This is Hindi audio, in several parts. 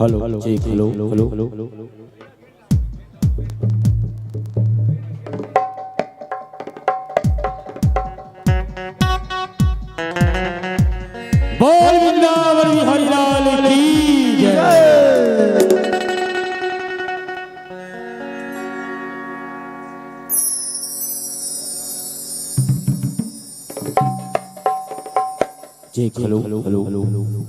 Hello check hello hello hello बोल वृंदावन बिहारी लाल की जय। Check hello hello hello hello hello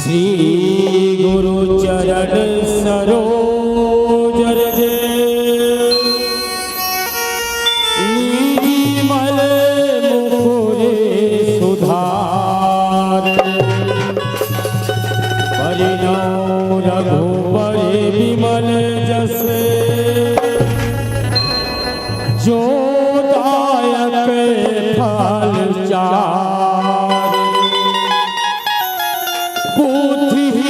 Shri गुरु चरण सरोज रज निर्मल मुकुर सुधार परिणौ रघुबर विमल जस जो दायक फल चार बुद्धि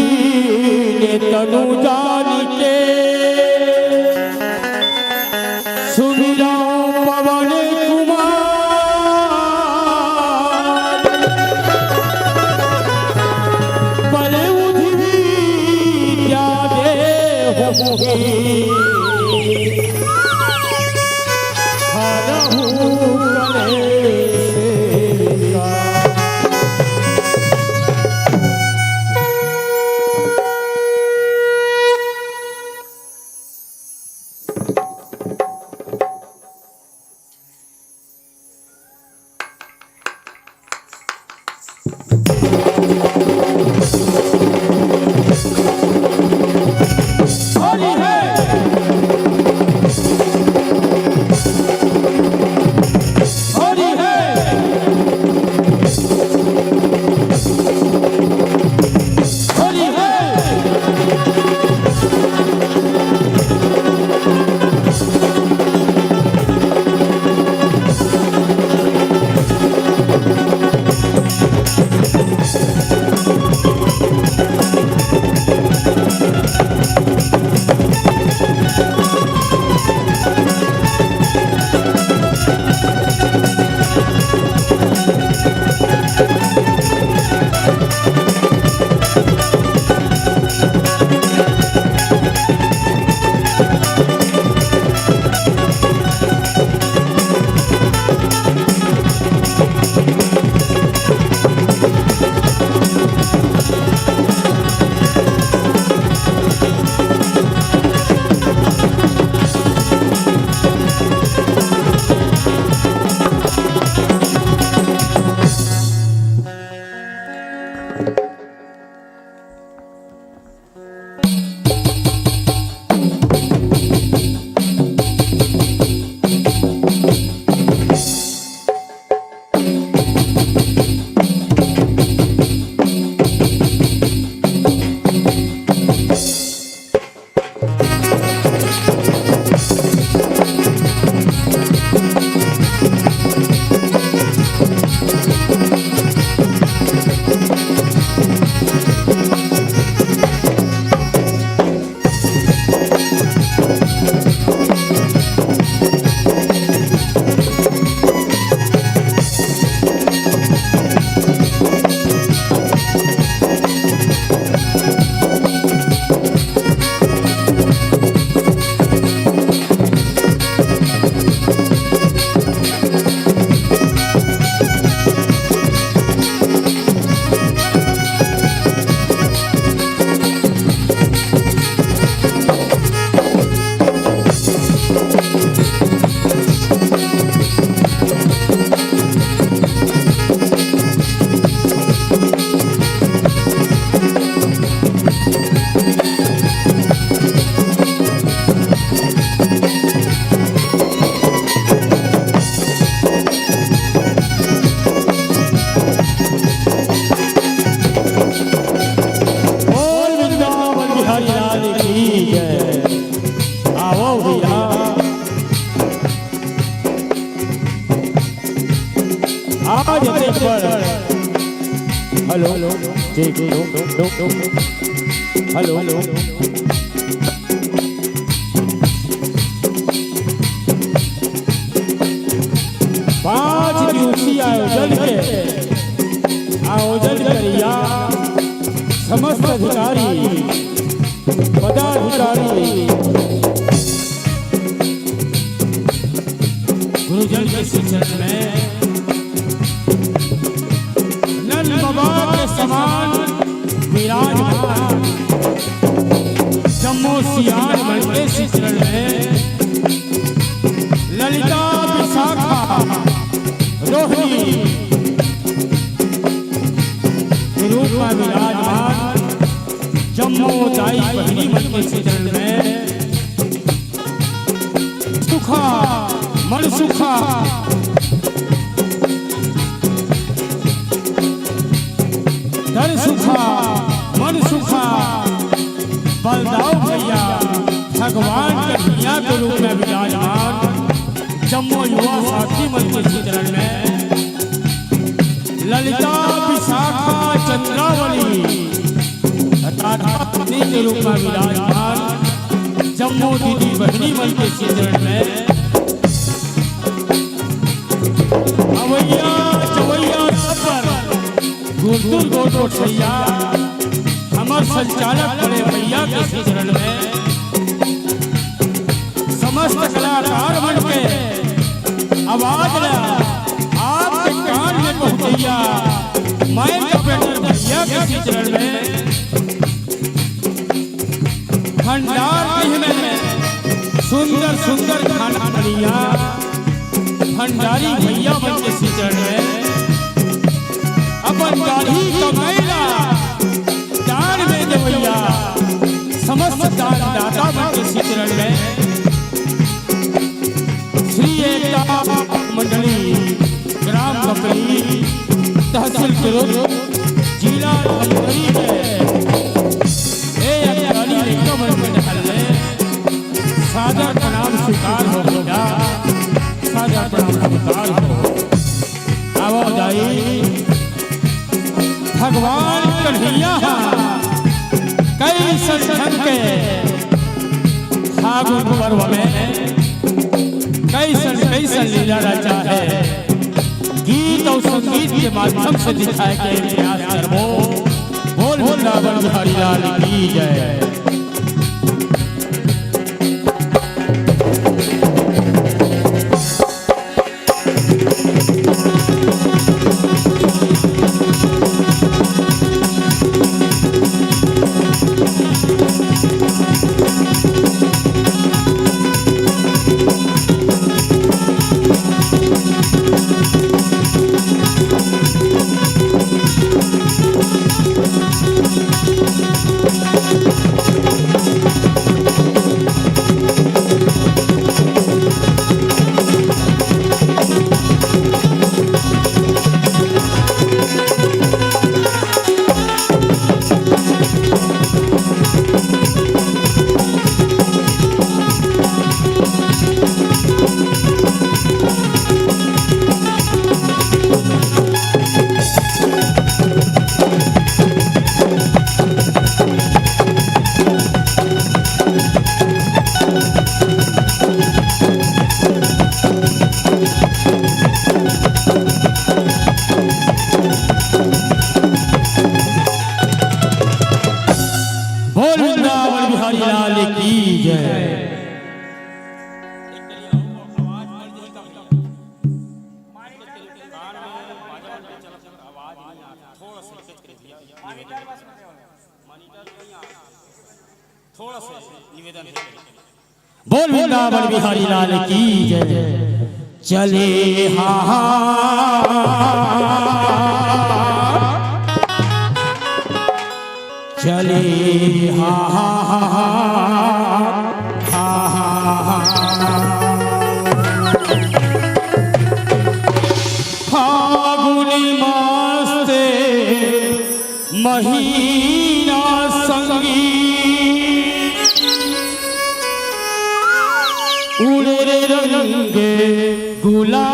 हेलो ठीक हेलो पांच दिवसीय आयोजन करिया समस्त अधिकारी पदाधिकारी गुरुजन के शिक्षण में नल बाबा के समान विराजमान जम्मू सियार बन के शिक्षण में ललिता विशाखा रोहिणी के रूप में विराजमान जम्मू दाई बहनी बन के शिक्षण में सुखा मनसुखा धन सुखा मन सुखा बलदाव भैया भगवान कन्हैया के रूप में विराजमान जम्मू युवा साथी मन के चित्रण में ललिता विशाखा चंद्रावली पत्नी के रूप में विराजमान जम्मू दीदी बहनी मन के चित्रण में अवैया चवैया पर गुरदुर गोटोठैया हमर संचालक बड़े भैया के शिक्षण में समस्त कलाकार बन के आवाज आपके कान में पहुंचैया मैं कपेटर भैया के चरण में भंडार में सुंदर सुंदर खाना बनिया भंडारी भैया बन के चरण में अपन गाढ़ी कमैला दान में देवैया समस्त दान दाता बन के चरण में श्री एकता मंडली ग्राम बकरी तहसील कुरुद जिला धमतरी सादर प्रणाम स्वीकार हो गया सादर प्रणाम स्वीकार हो आवाजाई भगवान कन्हैया कई संगठन के फागुन पर्व में कैसन लीला रचा है गीत और संगीत के माध्यम से दिखाए के प्रयास करबो बोल वृंदावन बिहारी लाल की जय। बोल वृंदावन बिहारी लाल की जय। चले चले फागुनी मास महीना संगी उड़े रंगे गुलाल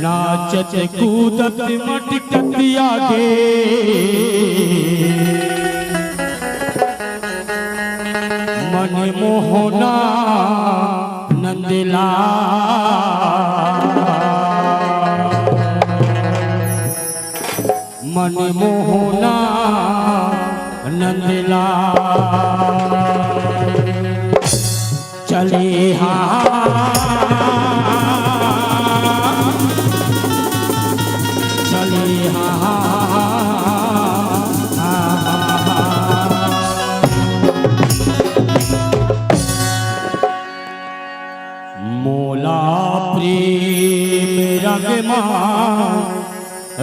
नाचत कूदत मटकत आगे मन मोहना नंदला मन मोहना नंदला चले चले मोला प्रेम रंग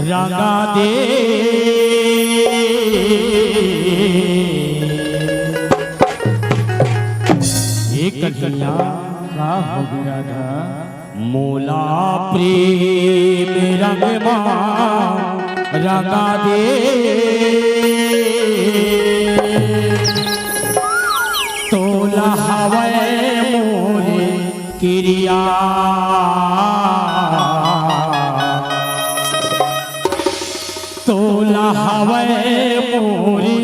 रंगा दे कन्हैया का हो गया था मोला प्रेम रंग रंगा दे तोला हवे मोरे क्रिया तोला हवे मोरे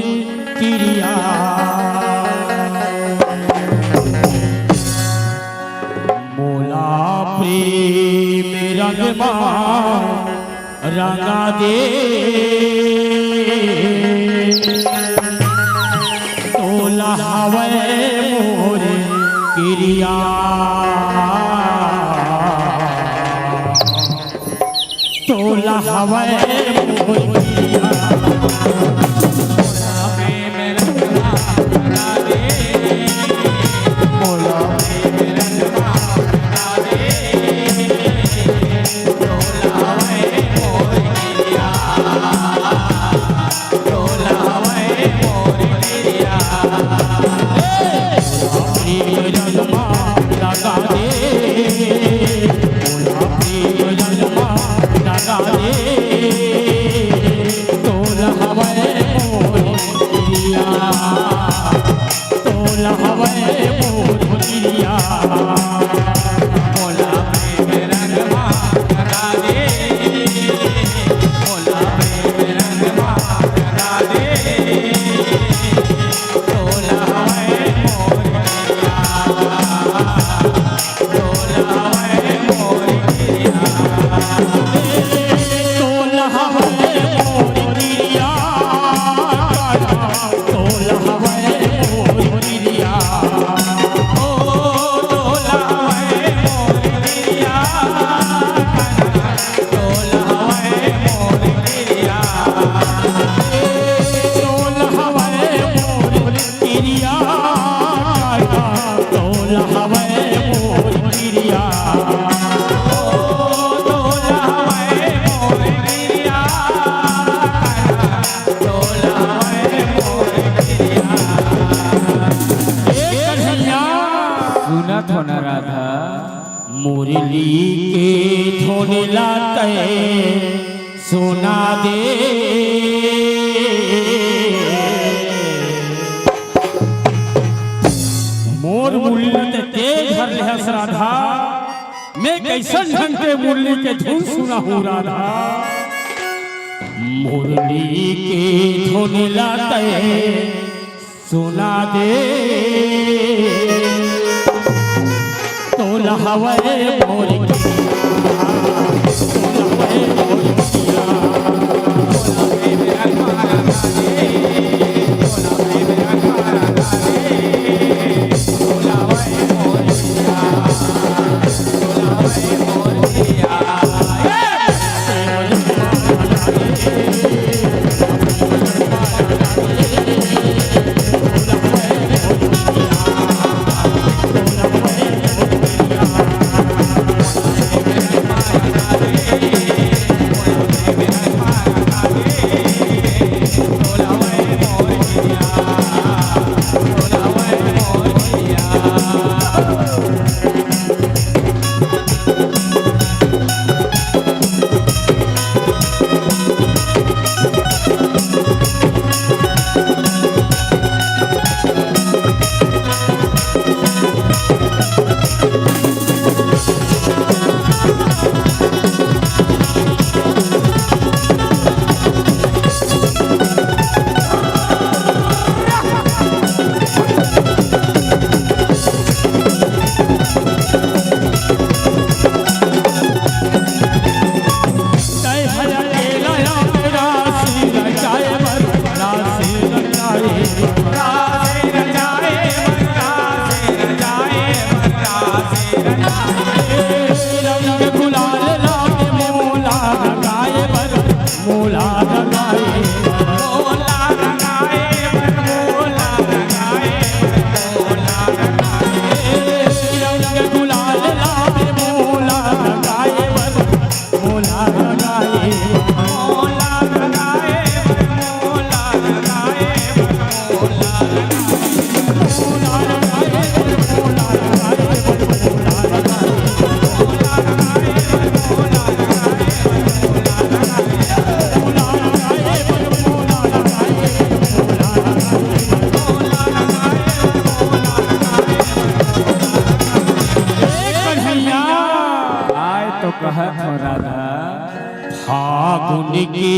क्रिया प्रेम रंग रंगा दे तोला हवा हवे मोर क्रिया तोला हवे मोर क्रिया मुरली के धुन लाते सुना दे मोर मुरली के घर हंस राधा मैं कैसन ढंग के मुरली के धुन सुना हूँ राधा मुरली के धुन लाते सुना दे तोला हवे मोर कहत हो राधा फागुन की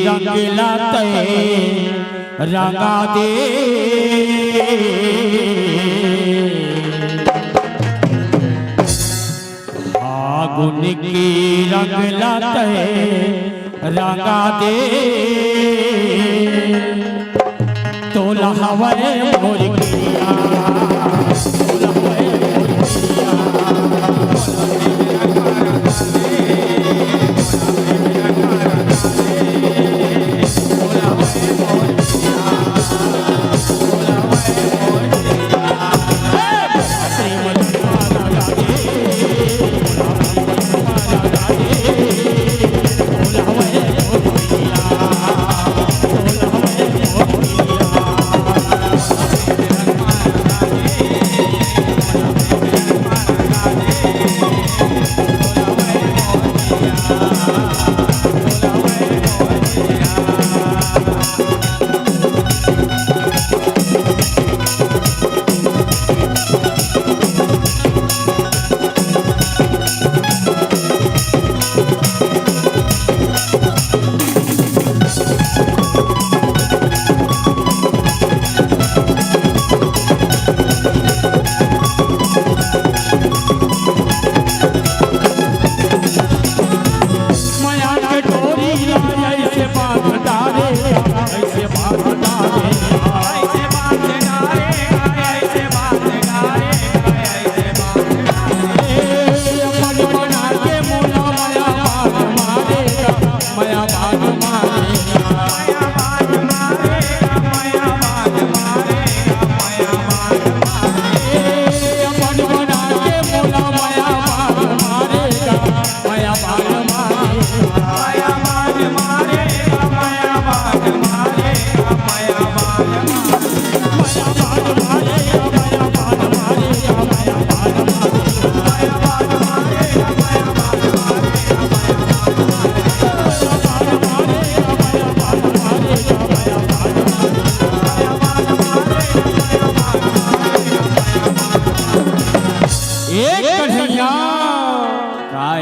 रंग लाते रंगा दे फागुन की रंग लाते रंगा दे तोला हवे मोर किया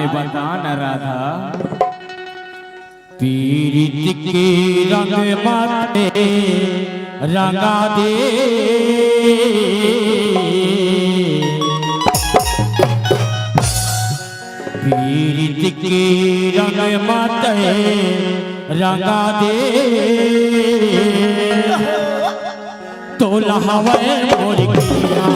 बताए बता न राधा पीरित के रंग माते रंगा दे पीरित के रंग माते रंगा दे तो लहवे मोर किया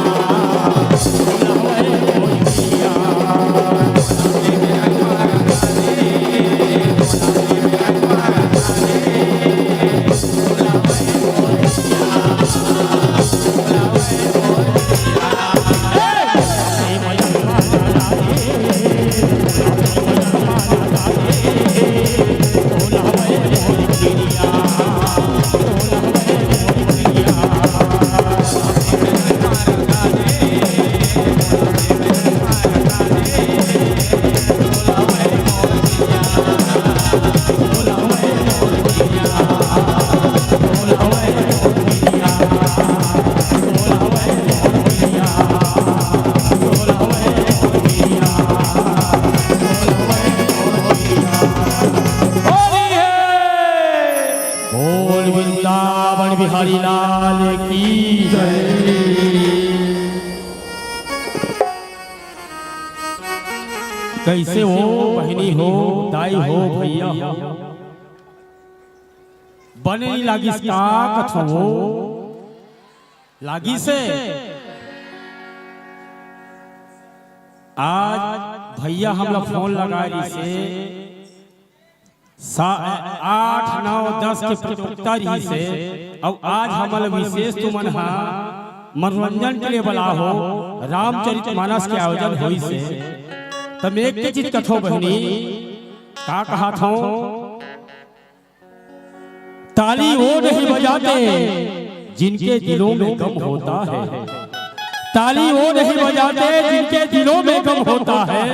बिहारी लाल की जय। कैसे हो बहनी हो दाई हो भैया हो बने लागी का कथो हो लागी से आज भैया हम लोग फोन लगाए से 8, 9, 10 के प्रतियोगिता से अब आज हमारे विशेष तुमन मनोरंजन के लिए बला हो रामचरितमानस के आयोजन हुई से तब एक के चीज कथो बहनी का कहा था ताली वो नहीं बजाते जिनके दिलों में गम होता है ताली वो नहीं बजाते जिनके दिलों में गम होता है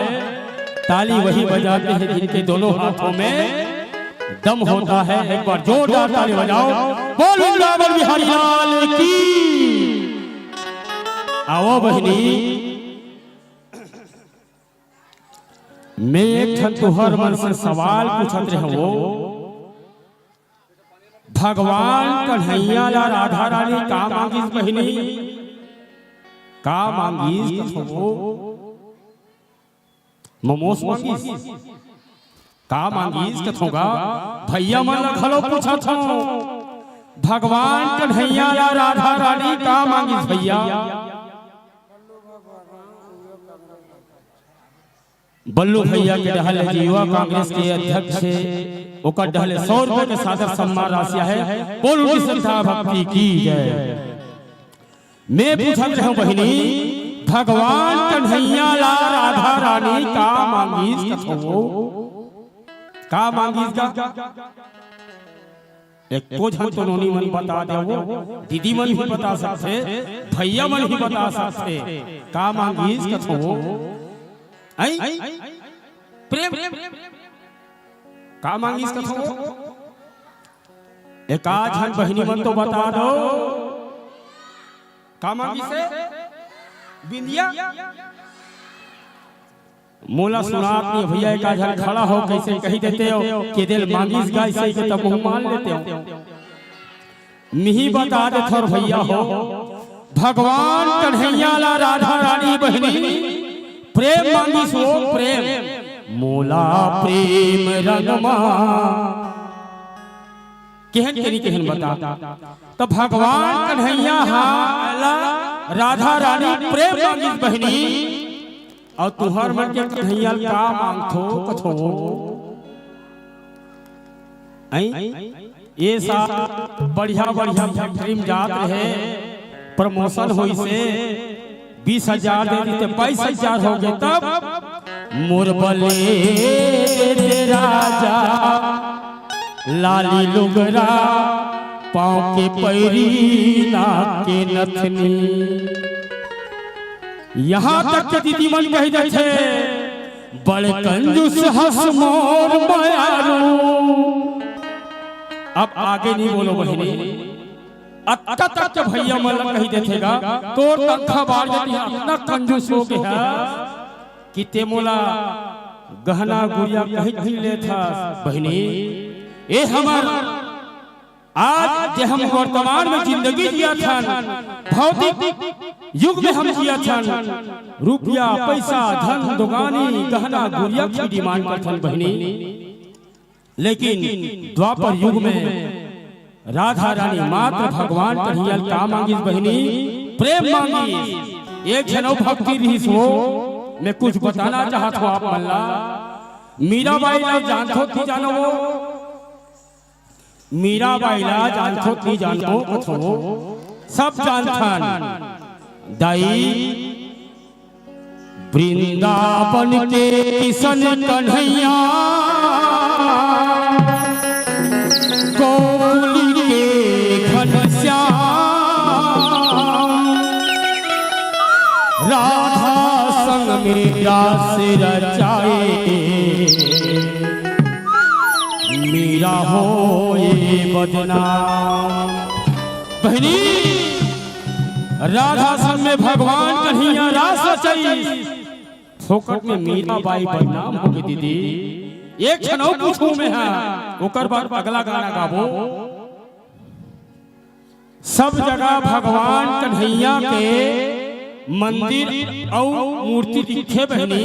ताली वही बजाते हैं जिनके दोनों हाथों में दम होता है। एक बार जोरदार ताली बजाओ बोलो रावण बिहारी लाल की। आओ बहनी मैं एक ठन तुहर मन से सवाल पूछत रहे हो भगवान कन्हैया ला राधा रानी का मांगीस बहनी का मांगीस कथो मोमोस मांगीस का मांगीस कथोगा भैया मन खलो पूछा था भगवान कन्हैया ला राधा रानी का मांगीस भैया बल्लू भैया के डहल युवा कांग्रेस के अध्यक्ष ओकर डहले 100 रुपए के सादर सम्मान राशि है बोल उनकी श्रद्धा भक्ति की जय। मैं पूछत रहूं बहनी भगवान कन्हैया ला राधा रानी का मांगीस कथो का मांगीस का एक कुछ हम तो नोनी मन बता दे दीदी मन भी बता सकते भैया मन भी बता सकते का मांगीस कथो प्रेम का मांगीस कथो एक आज हम बहनी मन तो बता दो का मांगीस से बिंदिया मोला सुनात नहीं भैया एक आज खड़ा हो कैसे कही देते हो कि दिल मांगीस गाय से के तब मुंह मान लेते हो नहीं बता दे थोर भैया हो भगवान कन्हैया ला राधा रानी बहनी प्रेम मांगीस हो प्रेम मोला प्रेम रंगमा केहन करी केहन बता तो भगवान कन्हैया हाला राधा रानी प्रेम मांगीस बहनी और तुहर मन के कन्हैया का मांगथो कथो ये सब बढ़िया बढ़िया फैक्ट्री में जात रहे प्रमोशन होई से 20,000 दे दी 22,000 हो गए तब मुरबले दे राजा लाली लुगरा पाँव के पैरी नाक के नथनी यहाँ तक के दीदी मन कही जाए थे बड़े कंजूस हंस मोर मायारू अब आगे नहीं बोलो बहनी अत्ता तक भैया मन कही देतेगा तो तंखा बाढ़ देती है इतना कंजूस हो गया कि ते मोला गहना गुड़िया कहीं भी ले था बहनी ये हमार आज जे हम वर्तमान में जिंदगी जिया था भौतिक युग में हम जिया था रुपया पैसा धन दुगानी गहना गुड़िया की डिमांड करथन बहनी लेकिन द्वापर युग में राधा रानी मात्र भगवान कन्हैया का मांगी बहनी प्रेम मांगी एक जनौ भक्ति रही सो मैं कुछ बताना चाहता हूँ आप मल्ला मीराबाई ला जानथो थी जानो वो मीराबाई ला जानथो थी जानो कथो सब जानथन दाई वृंदावन के किशन कन्हैया कोली के घनश्याम राधा संग मेरा सिर रचाए मीरा हो ये बदनाम बहनी राधा संग में भगवान कन्हैया रास रचाई फोकट में मीराबाई बदनाम हो गई दीदी एक क्षण पूछूं मैं ओकर बाद अगला गाना गाबो सब जगह भगवान कन्हैया के मंदिर और मूर्ति दिखे बहनी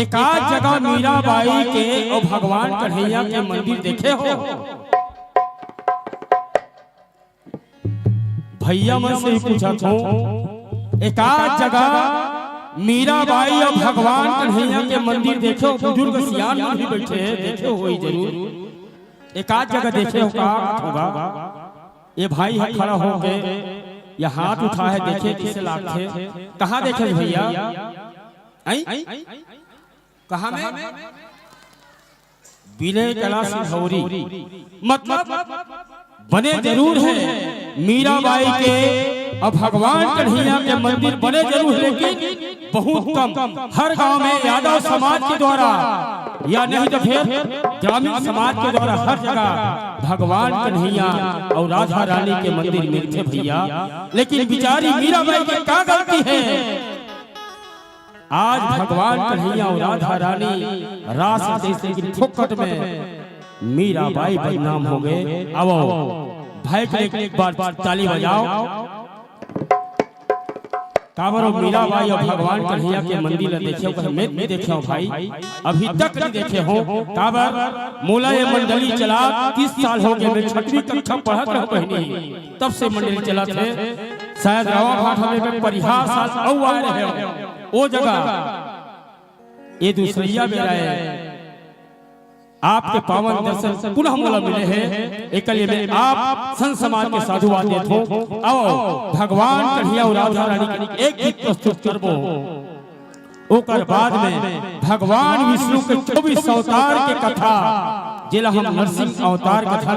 एकाध जगह मीराबाई के और भगवान कन्हैया के मंदिर देखे हो भैया मन से पूछा था एकाध जगह मीराबाई और भगवान कन्हैया के मंदिर देखो बुजुर्ग सियान भी बैठे हैं देखे हो जरूर एकाध जगह देखे हो का होगा ये भाई है खड़ा हो के या हाथ उठा है देखे किसे लाखे कहाँ देखे भैया कहाँ में विनय कला सिंहौरी मतलब बने जरूर है मीराबाई के और भगवान कन्हैया के मंदिर बने जरूर है लेकिन बहुत कम हर गांव में यादव समाज के द्वारा या नहीं तो फिर ग्रामीण समाज के द्वारा हर जगह भगवान कन्हैया और राधा रानी के मंदिर मिलते भैया लेकिन बिचारी मीराबाई की क्या गलती है आज भगवान कन्हैया और राधा रानी रास देश की फोकट में मीराबाई बदनाम हो गए अब भाई के एक बार ताली बजाओ काबर मीराबाई और भगवान कन्हैया के मंदिर देखे हो मैं भी देखे हो भाई अभी तक नहीं देखे हो काबर मोला ये मंडली चला 30 साल हो गए मैं 6वीं कक्षा पढ़त रहो बहनी तब से मंडली चला थे शायद रवा भाट में परिहार साल औ आ रहे हो वो जगह ये दूसरिया मेरा है आपके पावन दर्शन पुनः मोला मिले हैं एक में आप संत समाज के साधुवाद देते हो आओ भगवान कन्हैया और राधा रानी के एक गीत प्रस्तुत करबो ओकर बाद में भगवान विष्णु के 24 अवतार के कथा जिला हम नरसिंह अवतार कथा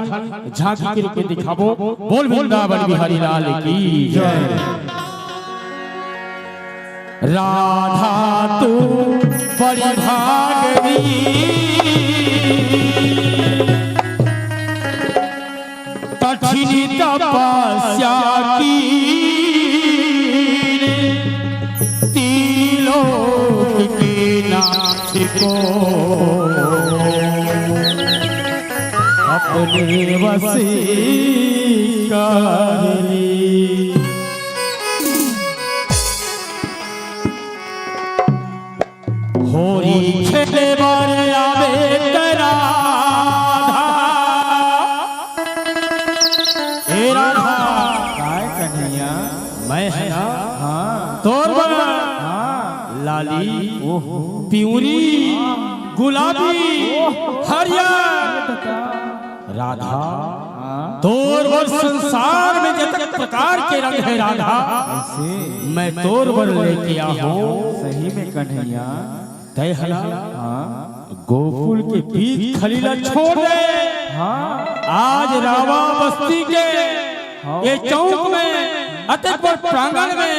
झांकी के रूप में दिखाबो बोल वृंदावन बिहारी लाल की जय राधा तू बड़ी भागनी कठिन तपस्या की त्रिलोक के नाथ को अपने वसी कर ली होरी खेले बारे आवे तेरा कन्हैया मैं है ना हाँ तोर बना हाँ लाली ओहो प्यूरी गुलाबी हरियर राधा तोर वर संसार में जतक प्रकार के रंग है राधा मैं तोर वर लेके आया हूँ सही में कन्हैया तय हला हाँ गोकुल के बीच खलीला छोड़ दे हाँ आज रावा बस्ती के ये चौक में अतक पर प्रांगण में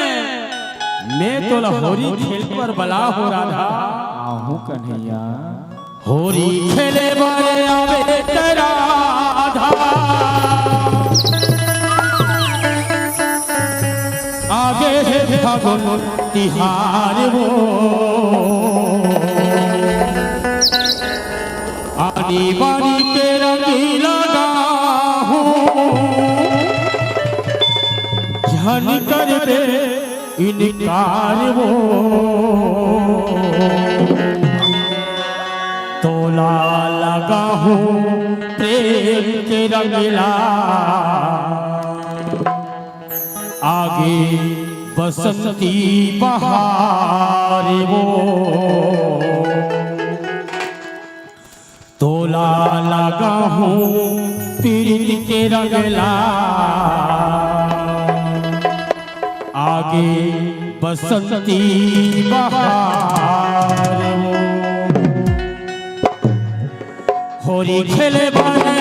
मैं तो होरी खेल पर बला हो राधा आहू कन्हैया होरी खेले बारे आवे तेरा आधा आगे है फागुन तिहार वो दीवानी के रंग लगा हूँ जहन कर दे इनकार वो तोला लगा हूँ प्रेम के रंगला आगे बसंती बहार वो तोला लगा हूँ प्रीत के रंगला आगे बसंती बहार वो होली खेले बाने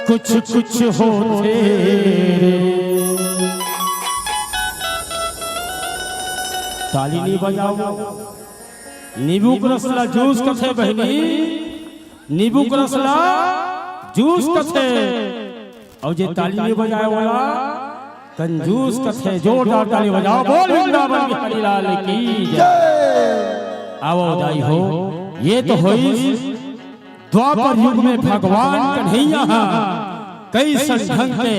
कुछ कुछ होते ताली नहीं बजाओ। नींबू का रसला जूस कथे बहनी, नींबू का रसला जूस कथे और जे ताली नहीं बजाए वाला कंजूस कथे। जोरदार ताली बजाओ, बोल वृंदावन बिहारी लाल की जय। आओ दाई हो, ये तो होई द्वापर युग में भगवान कन्हैया कई संघ के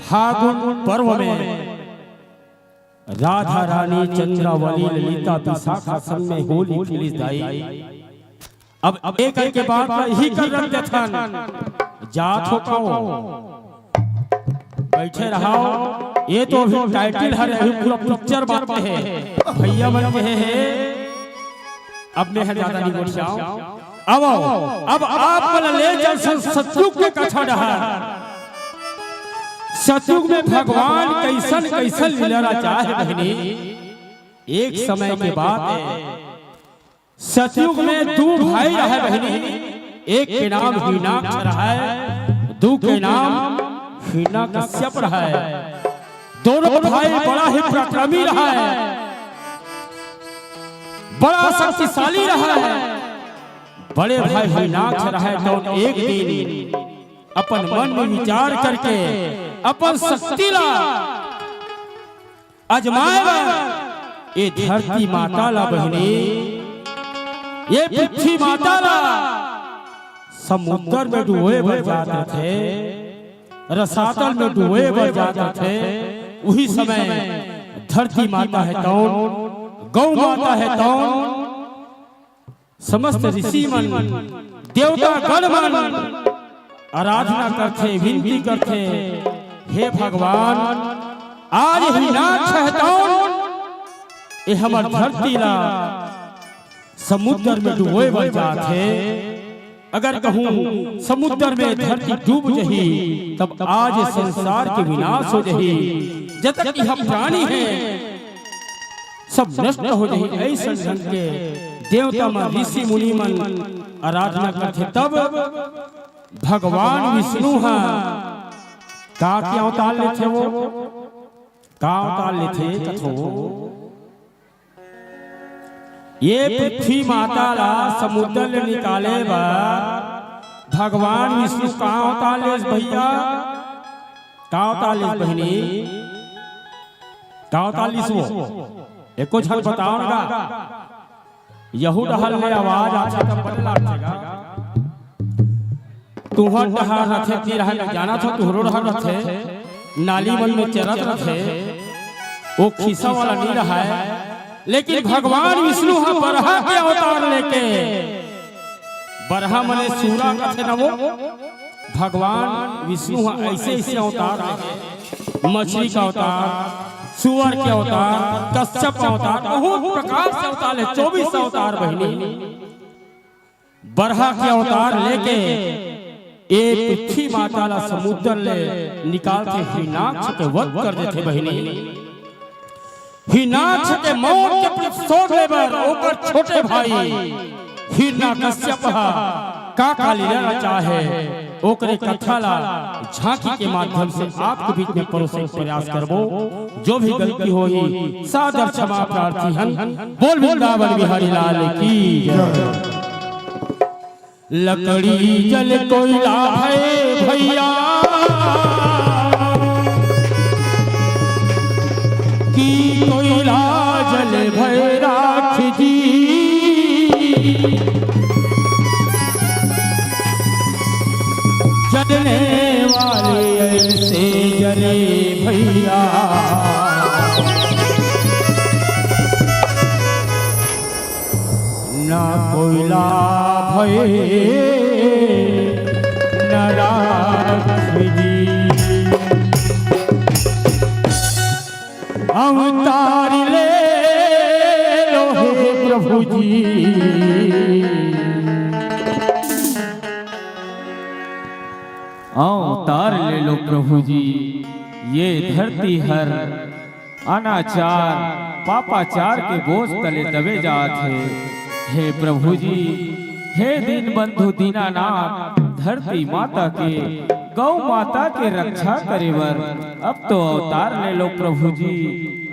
फागुन पर्व में राधा रानी चंद्रावली ललिता विशाखा संग में होली खेली जाई। अब एक के बाद ही कर रखते थन जात हो बैठे रहो। ये तो अभी टाइटल है, अभी पूरा पिक्चर बात है भैया बन के है। अब मैं ज्यादा नहीं बोल जाऊं। अब आप ले चल सतयुग के कथा रहा। सतयुग में भगवान कैसन कैसन लीला चाहे बहनी। एक समय के बाद सतयुग में दो भाई रहे बहनी। एक के नाम हिरण्याक्ष रहा है, दो के नाम हिरण्यकश्यप रहा है। दोनों भाई बड़ा ही पराक्रमी रहा है, बड़ा शक्तिशाली रहा है। बड़े भाई हिनाक्ष रहे तो एक दिन अपन मन में विचार करके अपन शक्ति ला अजमाएगा। ये धरती माता ला बहनी, ये पृथ्वी माता ला समुद्र में डूबे भर जाते थे, रसातल में डूबे भर जाते थे। वही समय धरती माता है कौन, गौ माता है कौन, समस्त ऋषि मन देवता गण मन आराधना करते, विनती करते, हे भगवान आज हिनाक्ष है कौन, ये हमार धरती ला समुद्र में डूबे बन जाते। अगर कहूँ समुद्र में धरती डूब जही तब आज संसार के विनाश हो जही। जब तक कि हम प्राणी हैं सब नष्ट हो जही। ऐसे ढंग के देवता मन ऋषि मुनि मन आराधना करते। तब भगवान विष्णु का क्या अवतार लेते, वो का अवतार लेते कथो ये पृथ्वी माता ला समुद्र ले निकाले बा भगवान विष्णु का अवतार ले भैया, का अवतार ले बहनी, का अवतार लिसो एको झल बताओ ना। यहू डहल ले आवाज आछे तब बदला आछेगा। तुहर डहर रथे ती रह जाना था, तुहरो डहर रथे नाली मन में चरत रथे, वो खीसा वाला नहीं रहा है। लेकिन भगवान विष्णु हा बरहा के अवतार लेके, बरहा मने सूरा कथे ना, वो भगवान विष्णु हा ऐसे ऐसे अवतार लेके, मछली का अवतार, सुअर के अवतार, कश्यप का अवतार, बहुत प्रकार से अवतार है। 24 अवतार बहनी बरहा के अवतार लेके ये पृथ्वी माता ला समुद्र ले निकालते, हिनाक्ष के वध कर देते बहनी। हिनाक्ष के मौत के प्रतिशोध लेबर ओकर छोटे भाई हिरण्यकश्यप का काली लेना चाहे, ओकरे कथा ला झांकी के माध्यम से आपके बीच में परोसे प्रयास करबो। जो भी गलती होई सादर क्षमा प्रार्थी हन। बोल वृंदावन बिहारी लाल की जय। लकड़ी जल कोयला है भैया की, कोयला जल भय राख जी, जलने वाले ऐसे जले भैया। ना कोयला भय न राख जी, अवतार ले लो हे प्रभु जी। अवतार ले लो प्रभु जी। ये धरती हर अनाचार पापाचार के बोझ तले दबे जाते। हे प्रभु जी, हे दीन बंधु दीनानाथ, धरती माता के गौ माता के रक्षा करेवर अब तो अवतार ले लो प्रभु जी,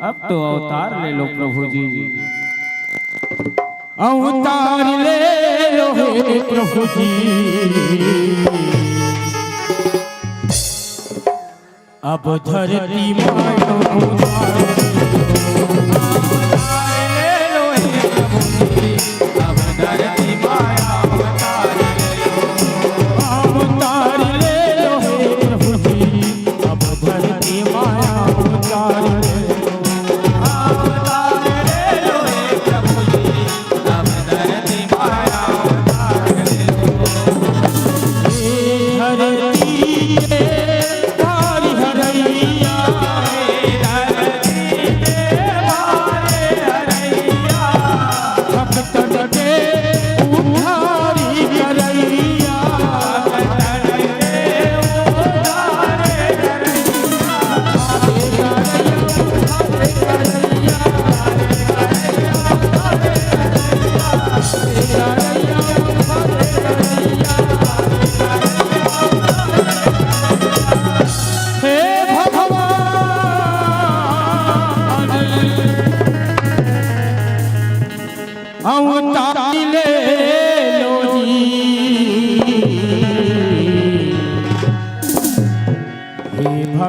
अब तो अवतार ले लो प्रभु जी। अवतार ले लो हे प्रभु जी। अब धरती माता धरती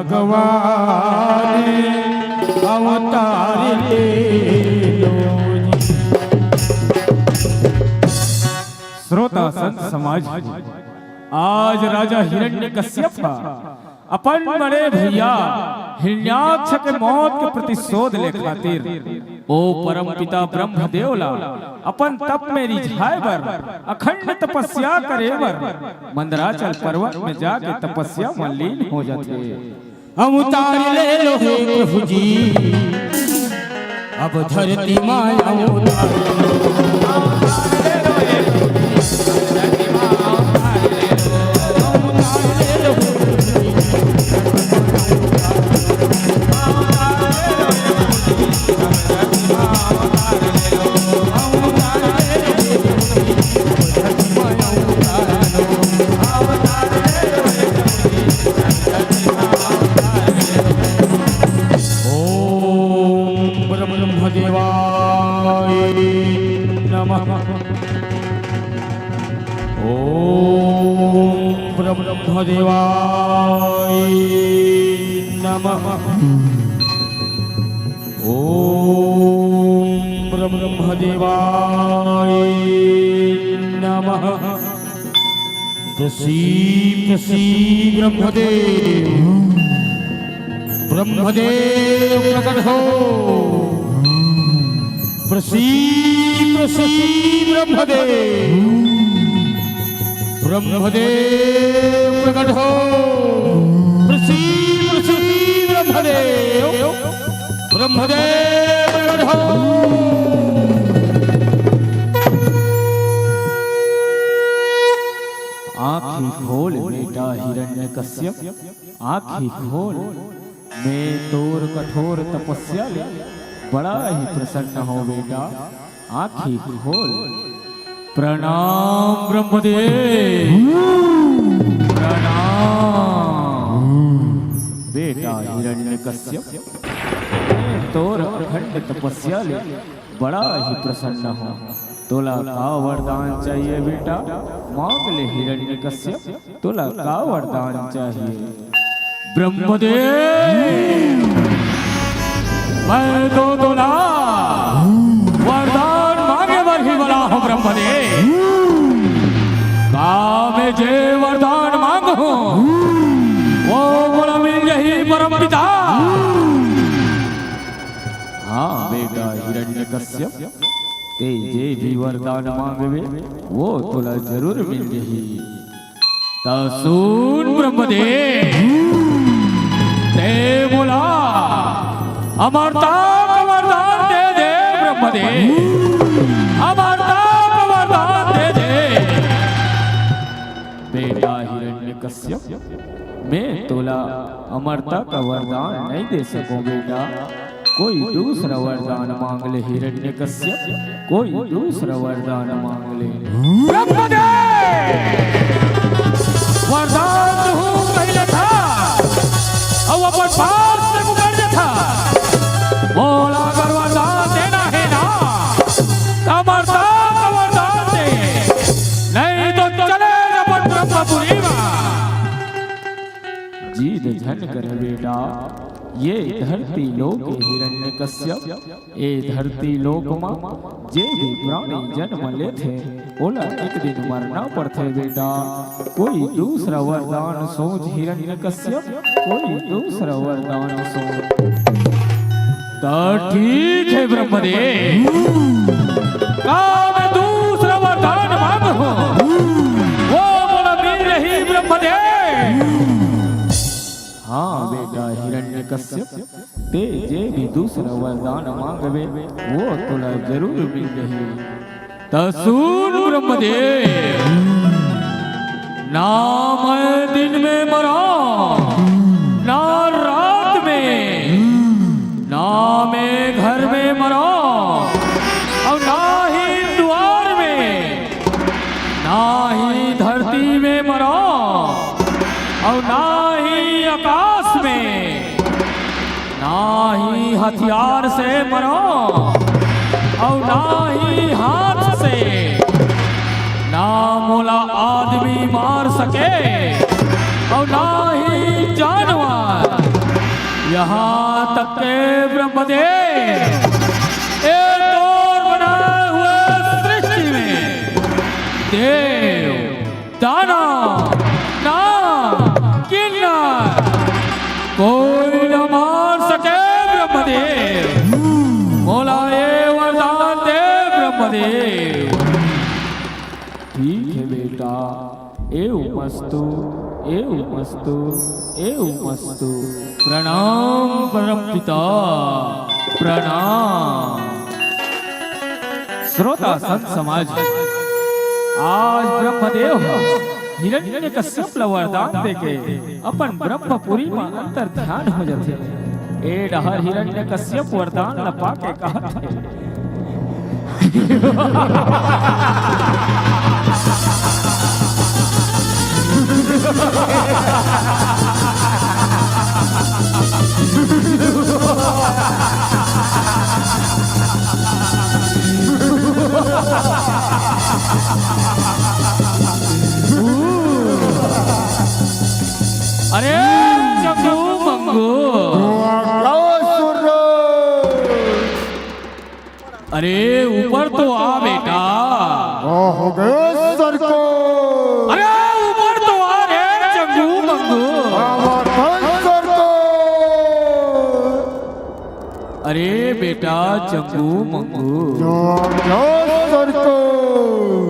भगवान अवतार ले लो जी। श्रोता संत समाज, आज राजा हिरण्यकश्यप अपन बड़े भैया हिरण्याक्ष के मौत के प्रतिशोध ले खातिर ओ परम पिता ब्रह्मदेवला अपन तप में रिझाए बर अखंड तपस्या करे बर मंदराचल पर्वत में जाके तपस्या में लीन हो जाते। अवतार ले लो हे प्रभु जी, अब धरती माँ ब्रह्मदेवाय नमः। ओम ब्रह्मदेवाय नमः। प्रसीद प्रसीद ब्रह्मदेव, ब्रह्मदेव प्रकट हो। प्रसीद प्रसीद ब्रह्मदेव, ब्रह्मदेव प्रकट हो। प्रसीद प्रसीद ब्रह्मदेव, ब्रह्मदेव प्रकट हो। आँखें खोल बेटा हिरण्यकश्यप, आँखें खोल। मैं तोर कठोर तपस्या ले बड़ा ही प्रसन्न हो बेटा, आँखें खोल। प्रणाम ब्रह्मदेव, प्रणाम बेटा हिरण्यकश्यप। तोर अखंड तपस्या ले बड़ा ही प्रसन्न हो। तोला का वरदान चाहिए बेटा, मांग ले हिरण्यकश्यप। तोला का वरदान चाहिए? ब्रह्मदेव, मैं तो तोला वरदान मांगे बर ही बड़ा हूँ ब्रह्मदेव। का मैं जे वरदान मांगू वो बोला मिल यही परम पिता। हाँ बेटा हिरण्यकश्यप, ते जे भी वरदान मांगवे वो तोला जरूर मिल यही। तो सुन ब्रह्मदेव, ते बोला अमरता का वरदान दे दे ब्रह्मदेव, अमरता का वरदान दे दे। बेटा हिरण्यकश्यप, मैं तोला अमरता का वरदान नहीं दे सकूं बेटा। कोई दूसरा वरदान मांग ले हिरण्यकश्यप, कोई दूसरा वरदान मांग ले। वरदान तो हूँ पहले था और अपन बात से मुकर था। बोला अगर वरदान देना है ना अमरता का वरदान दे, नहीं तो चले अपन ब्रह्मपुरी में। जीत झन कर बेटा, ये धरती लोक हिरण्यकश्यप। ये धरती लोक मां जे भी प्राणी जन्म लेथे ओला एक दिन मरना पड़थे बेटा। कोई दूसरा वरदान सोच हिरण्यकश्यप, कोई दूसरा वरदान सोच। तो ठीक है ब्रह्मदेव, का मैं दूसरा वरदान मांगू वो बोला मिल रही ब्रह्मदेव। हाँ बेटा हिरण्यकश्यप, ते जे भी दूसरा वरदान मांगवे वो तोला जरूर मिल रही। तो सुन ब्रह्मदेव, ना मैं दिन में मरा ना रात में, ना मैं घर में मरा और ना ही द्वार में, ना ही धरती में मरा और ना ही आकाश में, ना ही हथियार से मरो और ना ही हाथ से, ना मोला आदमी मार सके और ना ही जानवर। यहाँ तक के ब्रह्मदेव एक और बनाए हुए सृष्टि में देव दानव नाग किन्नर कोई न मार सके ब्रह्मदेव। बोला ये वरदान दे ब्रह्मदेव। ठीक है बेटा, एवमस्तु एवमस्तु एवमस्तु। प्रणाम परमपिता प्रणाम। श्रोता संत समाज, आज ब्रह्मदेव हिरण्यकश्यप ला वरदान देके अपन ब्रह्मपुरी में अंतर ध्यान हो जाते। ए डहर हिरण्यकश्यप वरदान ला पाके कहत अरे चंगू मंगू, अरे ऊपर तो आ बेटा। हो गए सर को। अरे ऊपर तो आ रे चंगू मंगू। सर को। अरे बेटा चंगू मंगू, सर को।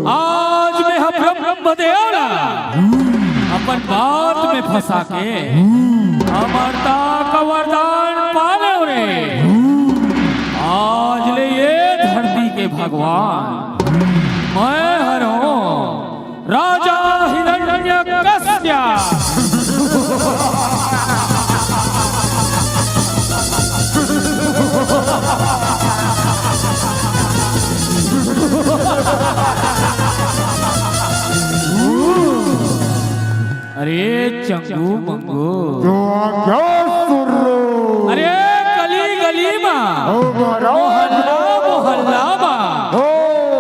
आज मैं हम ब्रह्मदेव अपन बात में फंसा के अमरता का वरदान पाले रे। आज ले ये धरती के भगवान मैं हूँ राजा हिरण्यकश्यप। अरे चंगू मंगू, अरे गली गली में मोहल्ला मोहल्ला में,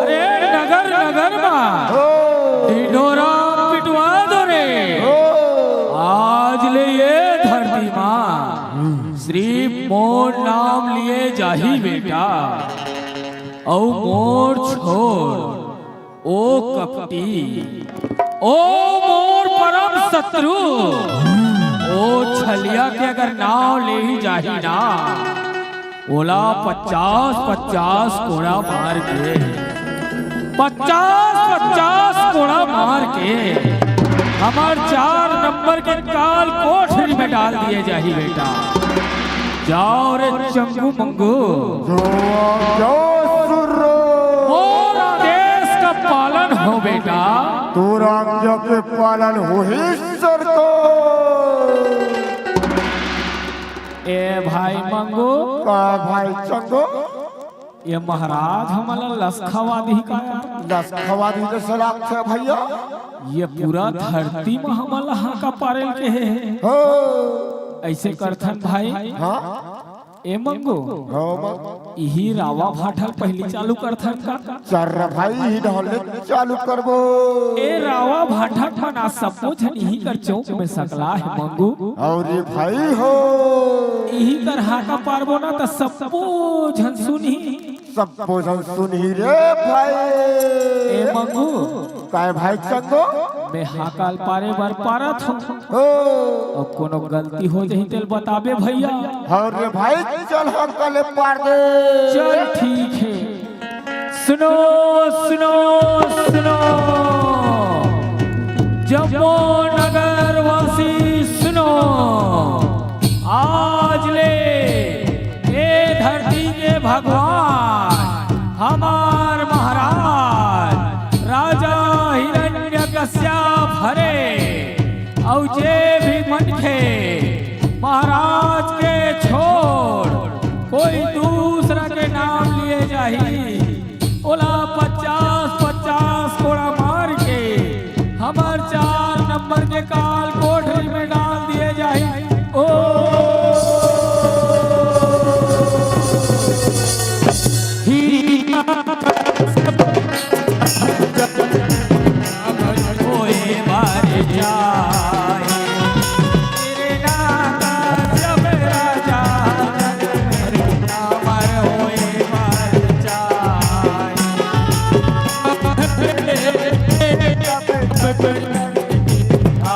अरे नगर नगर में ढिढोरा पिटवा दो रे। आज ले ये धरती माँ सिर्फ मोर नाम लिए जाही बेटा। औ मोर छोड़ ओ कपटी, ओ मोर परम शत्रु, ओ छलिया के अगर नाव ले ही जाही ना, ओला 50-50 कोड़ा मार के 50-50 कोड़ा मार के हमार 4 नंबर के काल कोठरी में डाल दिए जाही बेटा। जाओ रे चंगू मंगू, मोरा देश का पालन हो बेटा। तोरा आज्ञा के पालन हो ही सर को। ए भाई मंगू, का भाई चंगो, ये महाराज हमारा लसखावादी का लसखवादी जैसे लागते भैया। ये पूरा धरती में हमारा हाका पारेल के है। हो ऐसे करथन भाई। हाँ ए मंगू, हो यही रावा भाठल पहली चालू करथन का। चर भाई ढोले चालू करबो। ए रावा भाठल मना सबो जन यही कर चौक में सकला है मंगू। और ये भाई हो यही कर हाका पारबो ना तो सबो जन सुनी। सबको जन सुनी रे भाई। ए मंगू, काय भाई चंगो, मैं हाकाल पारे बर पारत हूँ। हो और कोनो गलती हो जाही तेल बताबे भैया। और रे भाई चल हम कल पार दे। चल ठीक है। सुनो सुनो सुनो जम्मू नगर वासी सुनो, आज ले ये धरती के भगवान हमार महाराज राजा हिरण्यकश्यप हरे और जे भी मन के महाराज के छोड़ कोई दूसरा के नाम लिए जाही, ओला 50-50 कोड़ा मार के हमार 4 नंबर के काल कोठरी में डाल दिए जाही। ओ ओए मारे जाए तेरे नाम जब राजा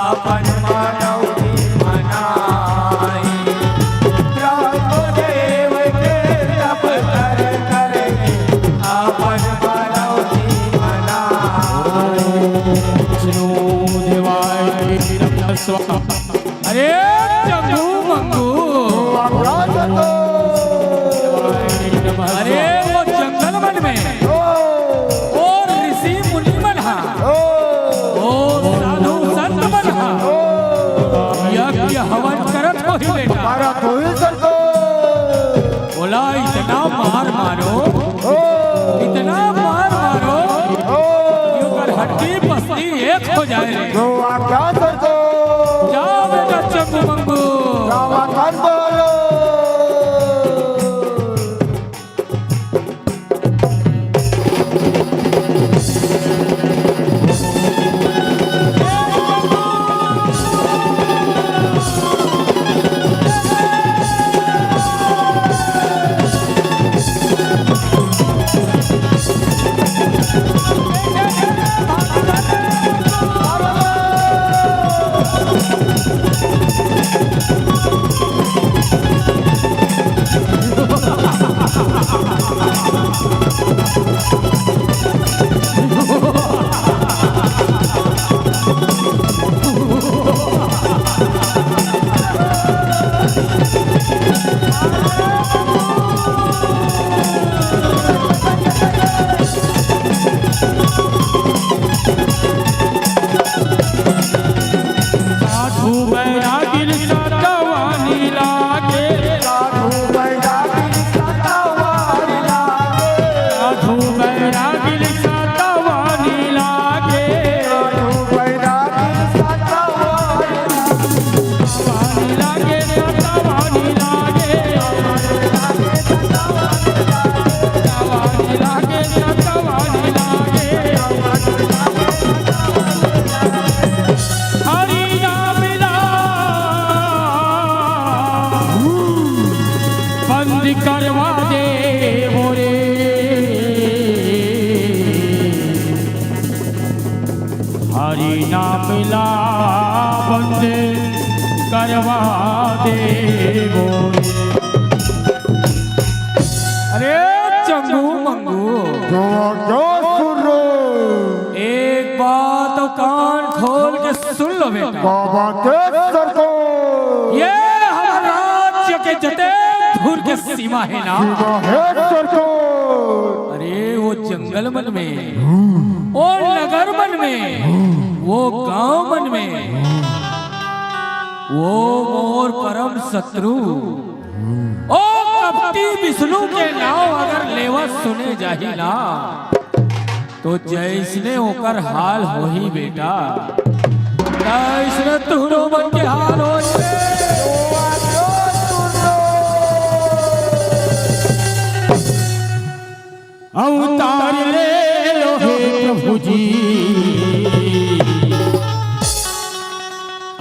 आपन मानवती मनाई ब्रह्मदेव के तप कर करके आपन मानवती मनाई विष्णु देवाय नमः स्वाहा। अरे चंगू मंगू, अरे वो जंगल मन में और ऋषि मुनि मन हा, और साधु संत मन हा, यज्ञ हवन करत हो ही बेटा। हमारा तो ही सरको बोला इतना मार मारो, इतना मार मारो कि ओकर हड्डी पसली एक हो जाए। जो आज्ञा सरको जाओ बेटा चंगू मंगू। रावण बोलो साधु बैरागिर सतवानी लागे, साधु बैरागिर सतवानी लागे, हरि नाम बंद करवा दे मोरे, हरि नाम ला बंद करवा दे मोरे। अरे चंगू मंगू, जो आज्ञा सुनो एक बात तो कान खोल के सुन लो बेटा। बाबा के सरको ये हमारा राज्य के जते धूर के सीमा है ना। है सरको अरे वो जंगल मन में, वो नगर मन में, वो गांव मन में, वो मोर परम शत्रु ओ कपटी विष्णु के नाम अगर लेवा सुने जाही ना तो जैसने होकर हाल हो ही बेटा, तैसने तुहरो मन के हाल हो ही। अवतार ले लो हे प्रभु जी,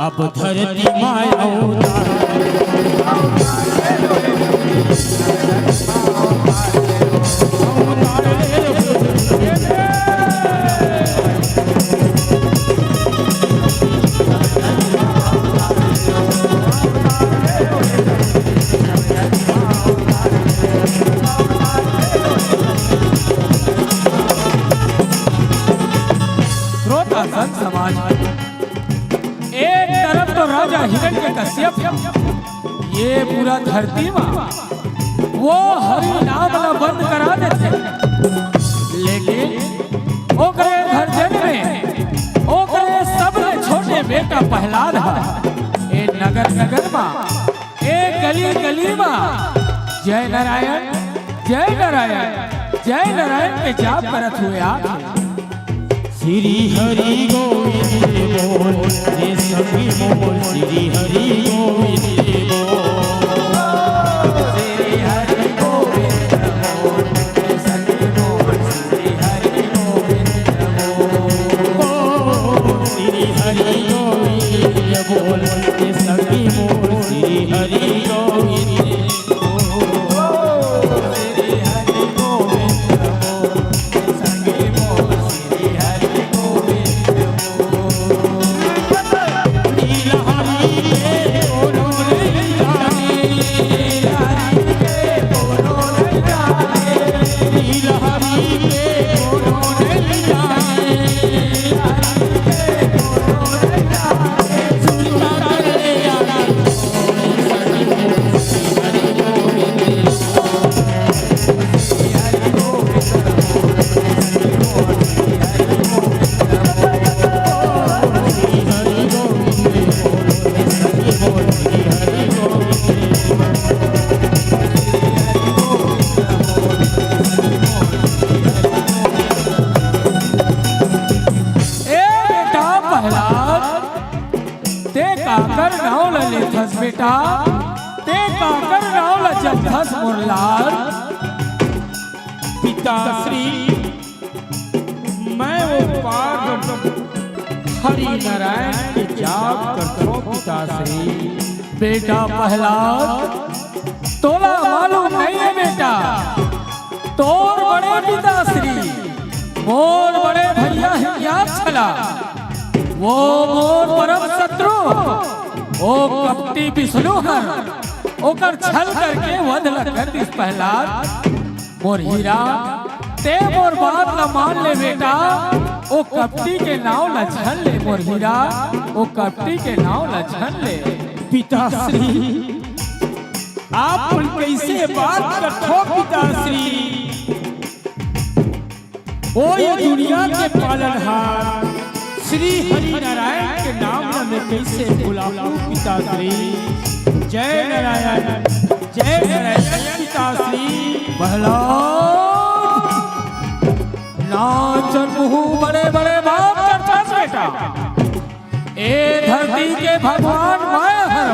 अब धरती माय अवतार ले लो। श्रोता संत समाज, एक तरफ तो राजा हिरण्यकश्यप ये पूरा धरती में वो हरि नाम न बंद करा देते, लेकिन ओकरे घर जन में ओकरे सबले छोटे बेटा प्रहलाद है ए नगर नगर में ए गली गली में जय नारायण जय नारायण जय नारायण के जाप करत हुए आके श्री हरि गोविंद बोल रे सभी बोल, श्री हरि गोविंद बोल, श्री हरि गोविंद बोल रे सभी बोल, श्री हरि गोविंद बोल, श्री हरि गोविंद बोल रे सभी बोल, श्री हरि गोविंद काकर नाव ले थस बेटा, ते काकर नाव जब थस मुरलाल। पिताश्री, मैं वो पार हरि नारायण के जाप करता हूँ पिताश्री। बेटा प्रहलाद, तोला मालूम नहीं है बेटा, तोर बड़े पिताश्री मोर बड़े भैया हियार छला, वो मोर परम शत्रु ओ कपटी विष्णु हर ओकर छल करके वध कर दिस प्रहलाद। मोर हीरा ते मोर बात न मान ले बेटा, ओ कपटी के नाव न छन ले मोर हीरा, ओ कपटी के नाव न छन ले। पिताश्री, आप कैसे बात करते हो पिताश्री? ओ ये दुनिया के पालनहार श्री हरि नारायण के नाम में कैसे बुलाऊं पिताश्री? जय नारायण, जय नारायण पिताश्री। प्रहलाद, नाचन मुँह बड़े बड़े बात करता बेटा, ए धरती के भगवान माया हर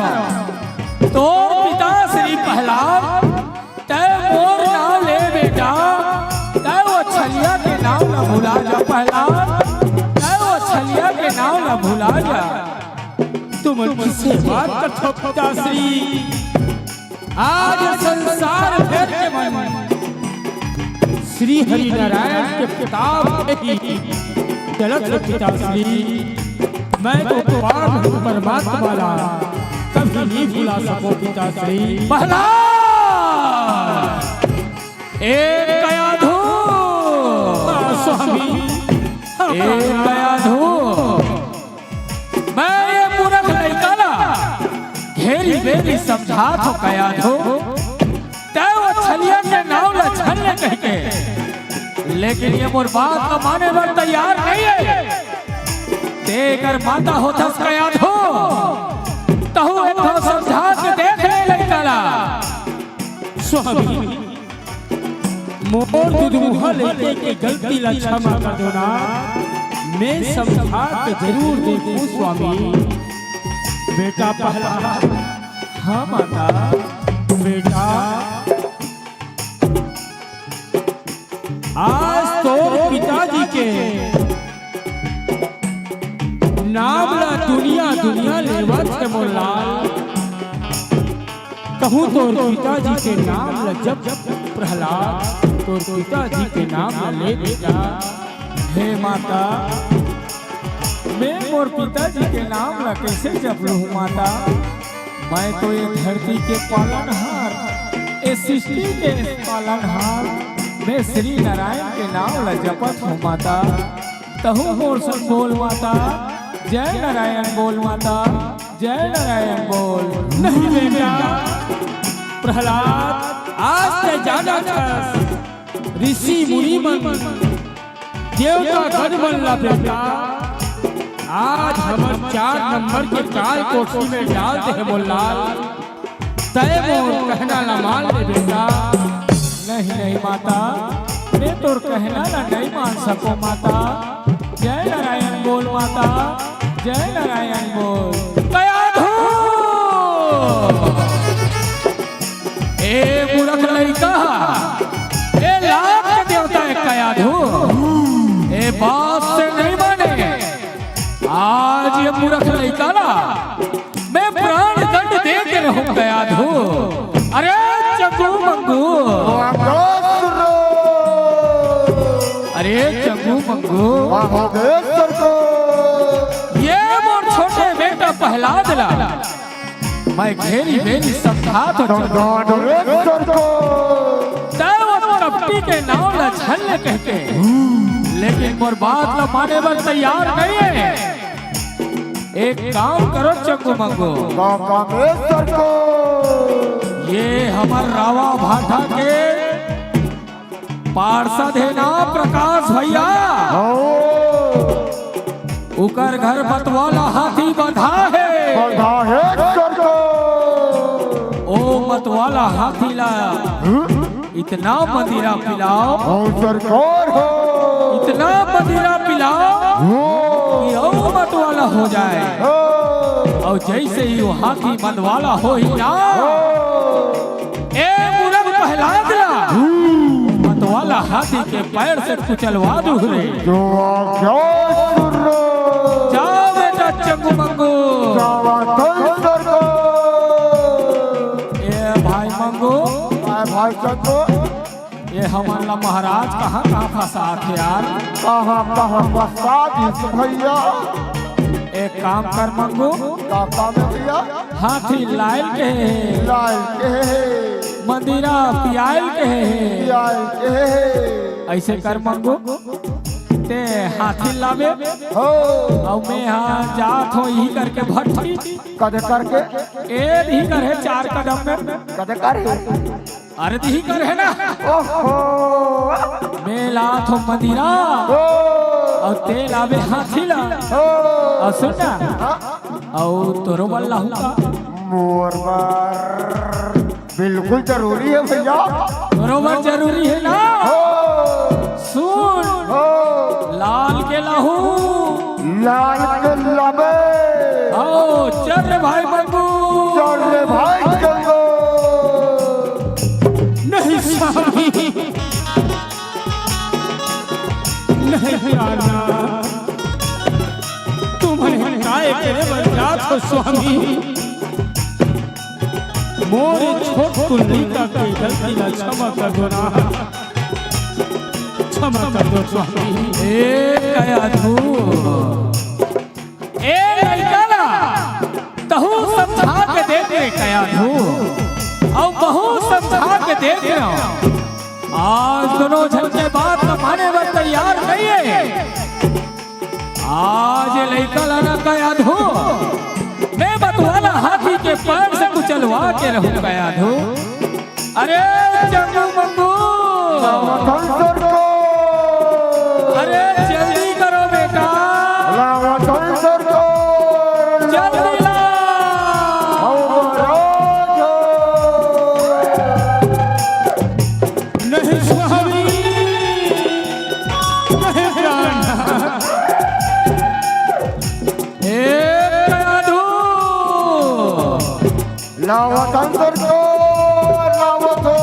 तो पिता श्री प्रहलाद, तय मोर नाम ले बेटा, तय वो छलिया के नाम न भुला जा प्रहलाद, तय वो छलिया के नाम न भुला जा। तुम किससे बात करते हो पिताश्री? आज संसार भर के मन श्री हरि नारायण के प्रताप की चलत पिताश्री। मैं तो परमात्मा वाला कभी नहीं भुला सको पिताश्री। प्रहलाद, एक कयाधु स्वामी, एक कयाधु, मैं ये मूर्ख लड़का ना घेरी बेरी समझा तो कयाधु, तय वो छलिया के नाव ला छलने कह के, लेकिन ये मोर बात न माने बर तैयार नहीं है। तेकर माता होतस कयाधु, तहु एक तो समझा के देख ले लड़का ला। स्वामी, मोर दुधमुहा लेके के गलती ला क्षमा कर दो ना, मैं समझा के जरूर देखूं स्वामी। बेटा प्रहलाद, हाँ माता, बेटा आज तो पिताजी के नाम ला दुनिया दुनिया लेवत है मोरलाल। कहूँ तो पिताजी के नाम ला जब प्रहलाद, तो पिताजी के नाम ला ले बेटा। हे माता, मैं मोर पिताजी के नाम ला कैसे जप लूँ माता? मैं तो ये धरती के पालनहार, ये सृष्टि के पालनहार, मैं श्री नारायण के नाम ला जपत हूँ माता। तहु मोर संग बोल माता, जय नारायण बोल माता, जय नारायण बोल। नहीं बेटा प्रहलाद, आज से जाना था ऋषि मुनि मन देवता गण बनला बेटा। आज हम 4 नंबर के काल कोठी में डालते हैं मोरलाल। तय मोर कहना ना मान ले बेटा। नहीं नहीं माता, मैं तो कहना ना नहीं मान सको माता। जय नारायण बोल माता, जय नारायण बोल। कयाधु, ए मूर्ख लड़का, ए लाख के देवता है कयाधु, ए बात से नहीं माने। आज ये मूर्ख लड़का ना मैं प्राण दंड दे के रहूं कयाधु। अरे चंगू मंगू, अरे चंगू मंगू, ये मोर छोटे बेटा प्रहलाद ला मैं घेरी बेरी समझा तो कपटी के नाम ला छलने कहते, लेकिन मोर बात ला माने बर तैयार नहीं है। एक काम करो चंगू मंगू, ये हमार रावा भाटा के पार्षद है ना प्रकाश भैया, उकर घर मतवाला हाथी बंधा है। ओ मतवाला हाथी ला इतना मदिरा पिलाओ, इतना मदिरा पिलाओ कि ओ मतवाला हो जाए। और जैसे ही वो हाथी मद वाला हो ही ना ए मुरग पहला दिया मत वाला हाथी के पैर से कुचलवा दू रे जो आज्ञा सुनो जाओ बेटा चंगू मंगू जावा तंसर को ए भाई मंगू भाई चंदो ये हमारा महाराज कहाँ फंसा थे यार कहाँ फंसा दी भैया एक काम कर मंगू का काम है भैया हाथी लायल के लाल के मंदिरा पियाल के लाल के ऐसे कर मंगू ते हाथी लावे हो और मैं यहाँ जात हो यही करके भट्टी कदे करके ए नहीं करे 4 कदम में कदे करे अरे नहीं करे ना ओहो मैं लात हो मंदिरा ओ और ते लावे हाथी ला ओ और सुनना और तोरो बल्ला हुआ मोरबार बिल्कुल जरूरी है भैया बरोबर जरूरी है ना हो सुन हो लाल के लाहू लाल के लबे आओ चल रे भाई मंगू चल रे भाई चलो नहीं स्वामी नहीं जाना तुम्हें काय करे बजात हो स्वामी मोर छोट कुल्ली का कोई गलती ना क्षमा कर दो ना क्षमा कर दो स्वामी ए कया धू ए लड़का तहू समझा के देख रे कया धू और बहु समझा के देख रहा आज दोनों जन के बात माने पर तैयार नहीं है आज लड़का लाना कया धू मैं बतवाला हाथी के पैर से कुचलवा के रहूं कया धू अरे चंगू मंगू तंसर को अरे जल्दी करो बेटा लावा तंसर को जल्दी ला नहीं स्वामी नहीं जाना ए कयाधू लावा तंसर को लावा तो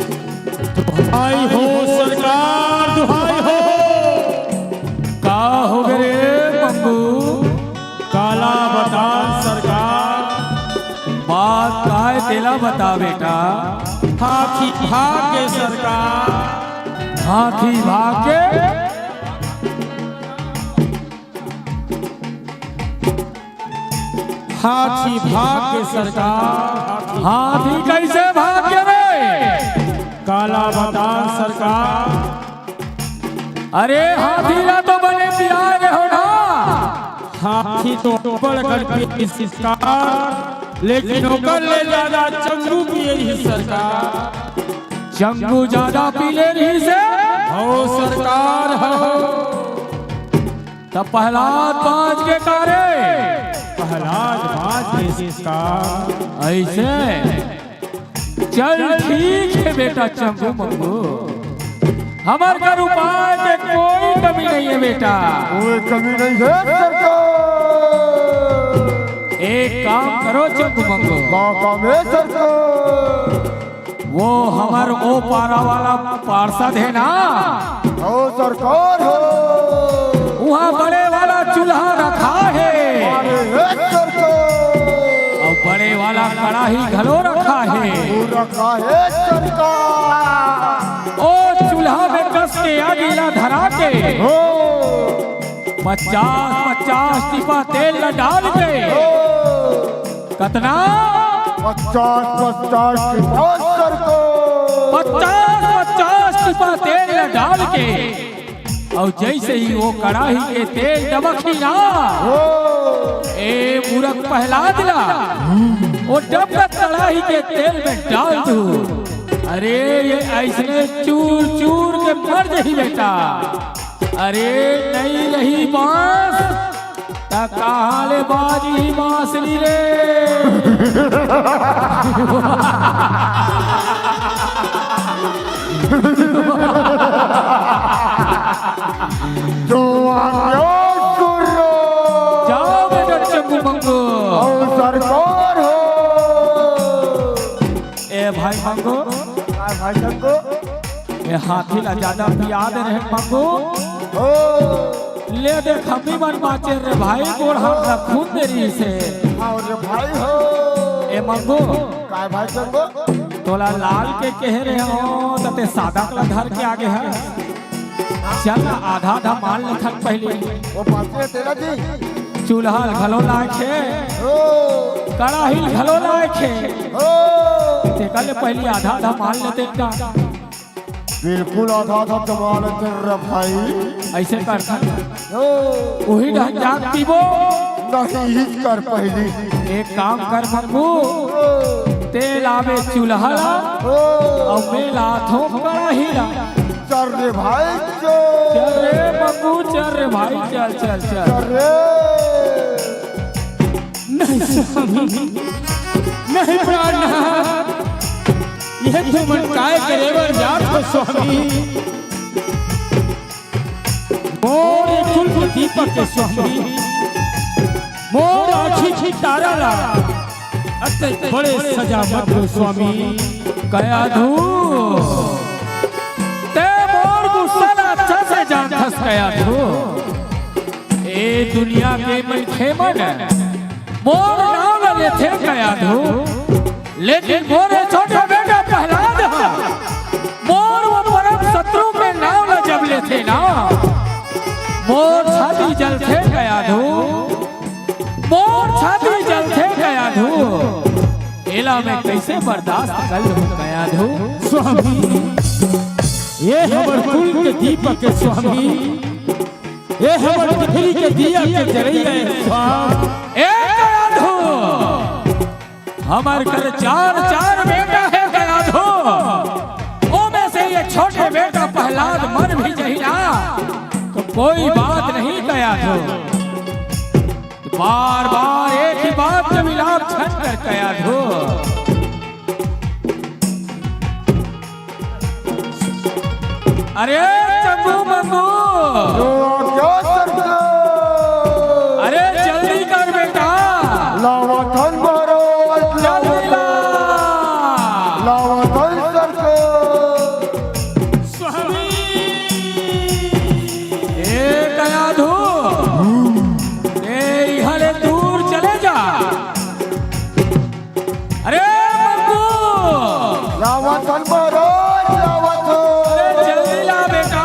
दुहाई हो सरकार दुहाई हो का हो गए मंगू काला बदान सरकार बात काय तेला बता बेटा हाथी भाग्य सरकार हाथी भागे हाथी भाग्य सरकार हाथी कैसे भाग्य रे काला बदान सरकार अरे हाथी ना तो बने प्यार हो ना हाथी तो पड़ करके सरकार लेकिन होकर ले ज्यादा चंगू की यही सरकार चंगू ज्यादा पीले नहीं से हो सरकार हो तब पहला 5 के कारे प्रहलाद बाज इसका ऐसे चल ठीक है बेटा चंगू मंगू, हमार घर उपाय के कोई कमी नहीं है बेटा। कोई कमी नहीं है सरकार। एक काम करो चंगू मंगू, काम है सरकार। वो हमार ओ पारा वाला पार्षद है ना, ओ सरकार हो, वहाँ बड़े वाला चूल्हा रखा है अरे है सरकार। और बड़े वाला कढ़ाई घलो रखा है। वो रखा है सरकार। ओ चूल्हा में कस के अगीला धरा के हो 50-50 टिपा तेल न डाल के कतना 50-50 की बात सरकार। 50-50 टिपा तेल न डाल के और जैसे ही वो कढ़ाई के तेल डबकी ना, ए मूर्ख पहला दिला वो डबक कढ़ाई के तेल में डाल दू। अरे ये ऐसने चूर चूर के मर जाही बेटा। अरे नहीं रही बांस ता कहाँ ले बाजी बांसुरी रे। जो आज्ञा करो। जाओ बेटा चंगू मंगू। ओ सरकार हो। ए भाई मंगू, भाई सबको ए हाथी ला ज्यादा याद रहे मंगू। हो ले देख हमी मन बाचे रे भाई, गोड़ हाथ खून देरी से। और भाई हो। ए मंगू, काय भाई सबको तोला लाल के कह रहे हो तते सादा का धर के आगे है। चल आधा आधा मान ले थक पहले। वो पासे तेरा जी चूल्हा घलो लाखे, हो कढ़ाई घलो लाखे, हो ते कल पहले आधा आधा मान लेते का। बिल्कुल आधा था कमाल तेरा भाई। ऐसे कर हो वही ढंग जाग पीबो। नहीं कर पहली। एक काम कर मंगू, तेल आवे चूल्हा ला हो और मेला थो कढ़ाई ला। चल रे भाई चल। चल रे मंगू, चल रे भाई, चल चल चल। चल रे नहीं स्वामी, नहीं प्राणनाथ, यह तुम काय करेवर जात हो स्वामी। मोर कुल के दीपक के स्वामी, मोर आँखी की तारा ला अते बड़े सजा मत हो स्वामी। कया धू ते मोर गुस्सा ना अच्छा से जान धस कया धू। ए दुनिया के मन खेमन मोर नाम ले थे कया धू, लेकिन मोरे छोटे बेटा प्रहलाद मोर वो परम शत्रु के नाम ल जब ले थे ना, मोर छाती जल थे कया धू, मोर छाती जल थे कया धू। एला में कैसे बर्दाश्त कर लूं कया धू। स्वामी ये हमर कुल के दीपक के स्वामी, ये हमर पृथ्वी के दिया के जरैया है स्वामी। ए कया धू, हमार घर चार चार बेटा है कया धू, ओ में से ये छोटे बेटा प्रहलाद मर भी जही ना तो कोई बात नहीं कया धू। बार बार एक ही बात का विलाप छन कर कया धू। अरे चंगू मंगू, जो आज्ञा सरकार। अरे जल्दी कर बेटा, लावतन मारो जल्दी ला। लावतन सरकार। स्वामी ए कया धू, ए इहले दूर चले जा। अरे मंगू, लावतन मारो लावतन। अरे जल्दी ला बेटा।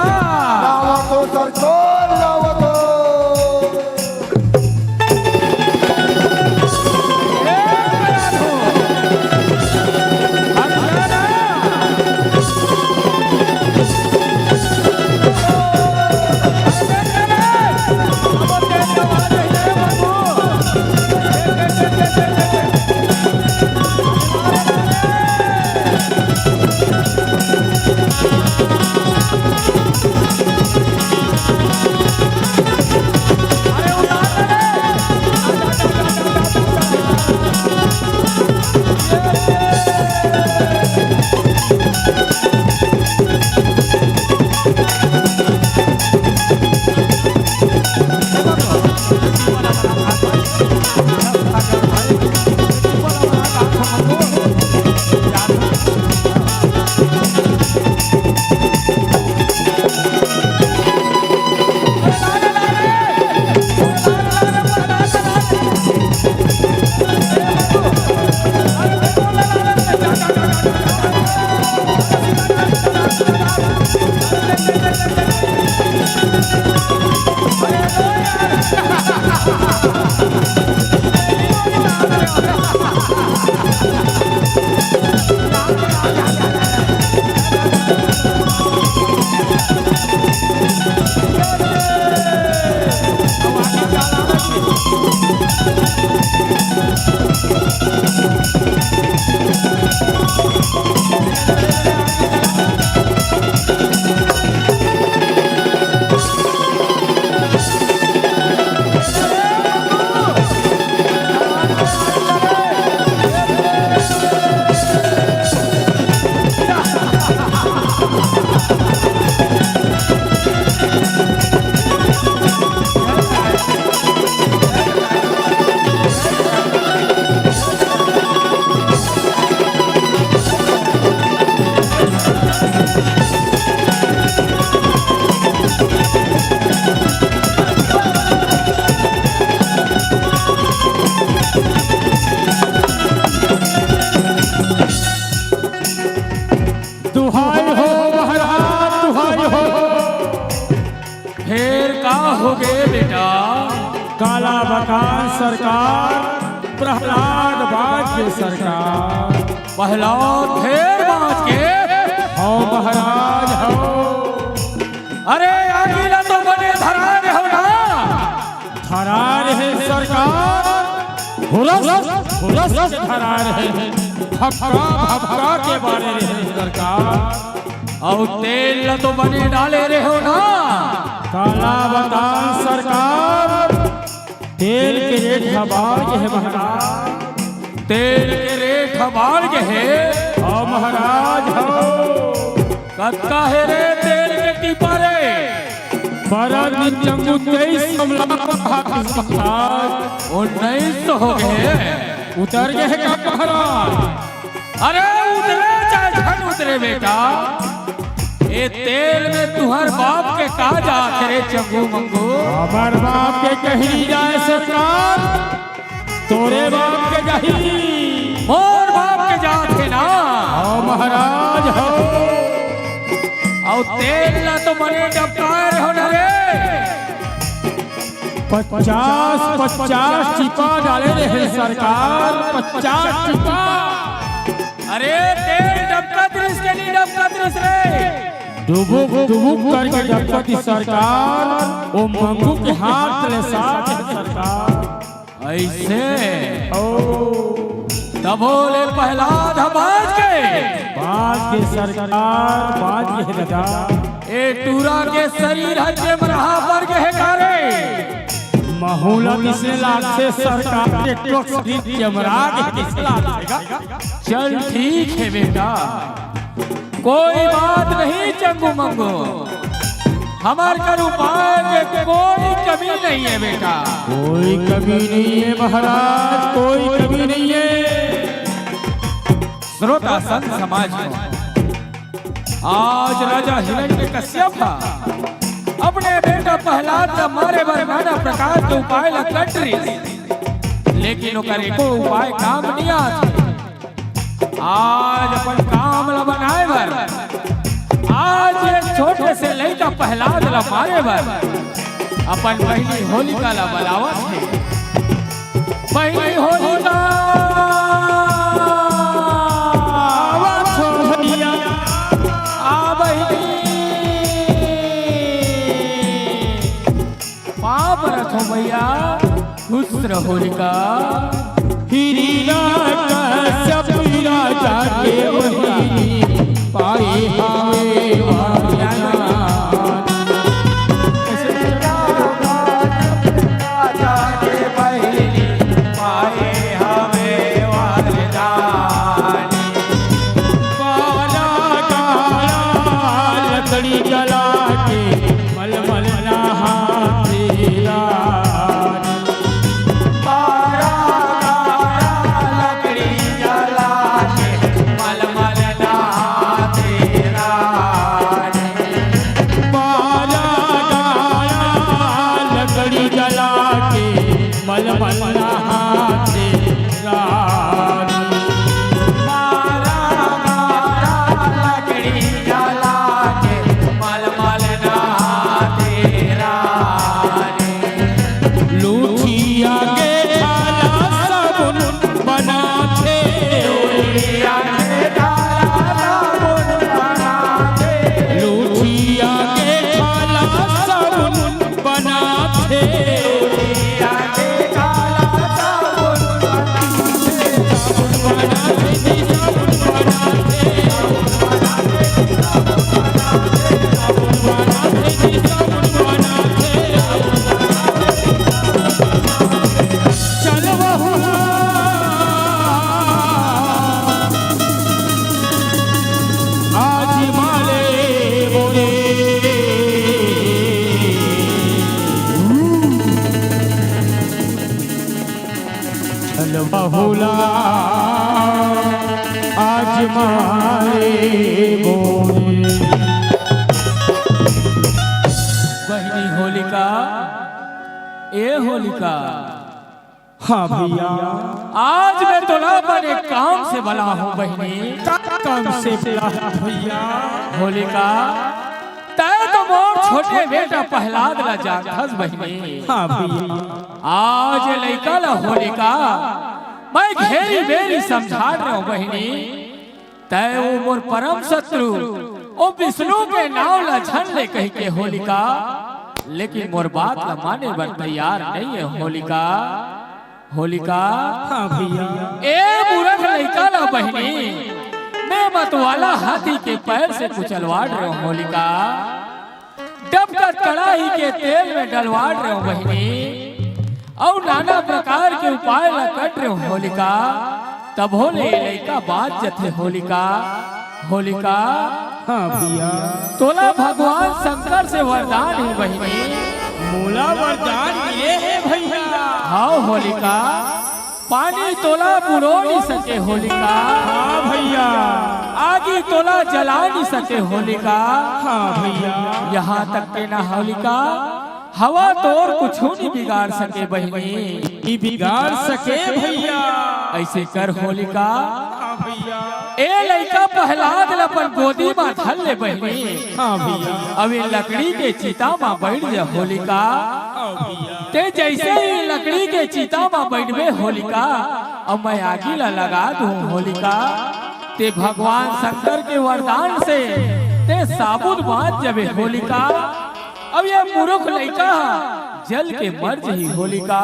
काला बकान सरकार, प्रहलाद बाज के सरकार। प्रहलाद ढेर बाज के हो महाराज हो। अरे आगीला तो बने धरा रहे हो ना। धरा रहे सरकार, हुरस धरा रहे हैं, भपका के बारे रहे सरकार। और तेल तो बने डाले रहे हो ना। काला बकान सरकार, तेल के रेट हबाज है महाराज। तेल के रेट हबाल के है। हो महाराज हो। कत्ता है रे तेल के टीपा रे। परद चंगू 23 कमला महाराज। 19 तो हो गए। उतर गए हैं का महाराज। अरे उतरे चाहे झन उतरे बेटा। ये तेल में तुहर बाप के कहा जात रे चंगू मंगू। हमार बाप के कहीं नहीं जाए सरकार, तोरे बाप के कहीं। मोर बाप के जात है ना। हो महाराज हो। और तेल ना तो मने डबकाए रहो ना रे। 50 चिपा डाले रहे सरकार। 50 चिपा। अरे तेल डबका दृश्य के लिए डबका दृश्य रे। डुबुक करके डबकती सरकार। ओ मंगू के हाथ ले साथ है सरकार। ऐसे ओ तब बोले प्रहलाद बाज के सरकार, बाज के दादा। ए टूरा के शरीर हजे मरहा पर के है कारे। महूला किसने लाखे सरकार के टोक्स जमरा के किसने लाखेगा। चल ठीक है बेटा, कोई बात नहीं चंगू मंगू। हमार कर उपाय के कोई कमी नहीं है बेटा। कोई कमी नहीं है महाराज, कोई कमी नहीं है। श्रोता संत समाज में आज राजा हिरण्यकश्यप अपने बेटा प्रहलाद का मारे बर नाना प्रकार के उपाय ला कटरी, लेकिन ओकर एको उपाय काम नहीं आत। आज अपन काम ला बनाए बर, आज एक छोटे से लड़का प्रहलाद ला मारे बर अपन पहली होलिका ला बुलावत है। पहली होलिका भैया खुश रहो होलिका। हिरण्यकश्यप राजा के वही पाए हावे वारियाना। राजा के पहली पाए हमें वारदानी। काला काला लकड़ी जला के मलमल नहाते बहुला आज मारे बोले। बहनी होलिका, ए होलिका। हाँ भैया, आज मैं तो ना बने काम से बला हूँ बहनी। काम से बला भैया। होलिका तय तो मोर छोटे बेटा प्रहलाद ला जानथस बहनी। हाँ भैया, आज लइका ला होलिका मैं घेरी बेरी समझा रहा हूँ बहिनी तय वो मोर परम शत्रु ओ विष्णु के नाव ला झन ले कह के होलिका लेकिन मोर बात ला माने बर तैयार नहीं है होलिका। होलिका हाँ भैया ए मूर्ख लइका ला बहिनी मैं मतवाला हाथी के पैर से कुचलवाड़ रहा हूँ होलिका। डबकर कड़ाही के तेल में डलवाड़ रहे हो बहिनी और नाना प्रकार के उपाय ला कट रहे हो होलिका। तब होले लइका बात जथे होलिका। होलिका हाँ भैया तोला भगवान शंकर से वरदान है बहिनी। मोला वरदान मिले है भैया। हाँ होलिका पानी तोला बुड़ो नहीं सके होलिका। हाँ भैया आगी तोला जला नहीं सके होलिका। हाँ भैया यहाँ तक के ना होलिका हवा तो और कुछ नहीं बिगाड़ सके बहिनी। ई बिगाड़ सके भैया। ऐसे कर होलिका हाँ भैया ए लइका प्रहलाद अपन गोदी में धल ले बहिनी। हाँ भैया अभी लकड़ी के चिता में बैठ जा होलिका। हाँ भैया ते जैसे ही लकड़ी के चिता में बैठबे होलिका अब मैं आगी ला लगा दूं होलिका। ते भगवान शंकर के वरदान से ते साबुत बात जबे होलिका। अब ये मूर्ख लइका जल के मर जही होलिका।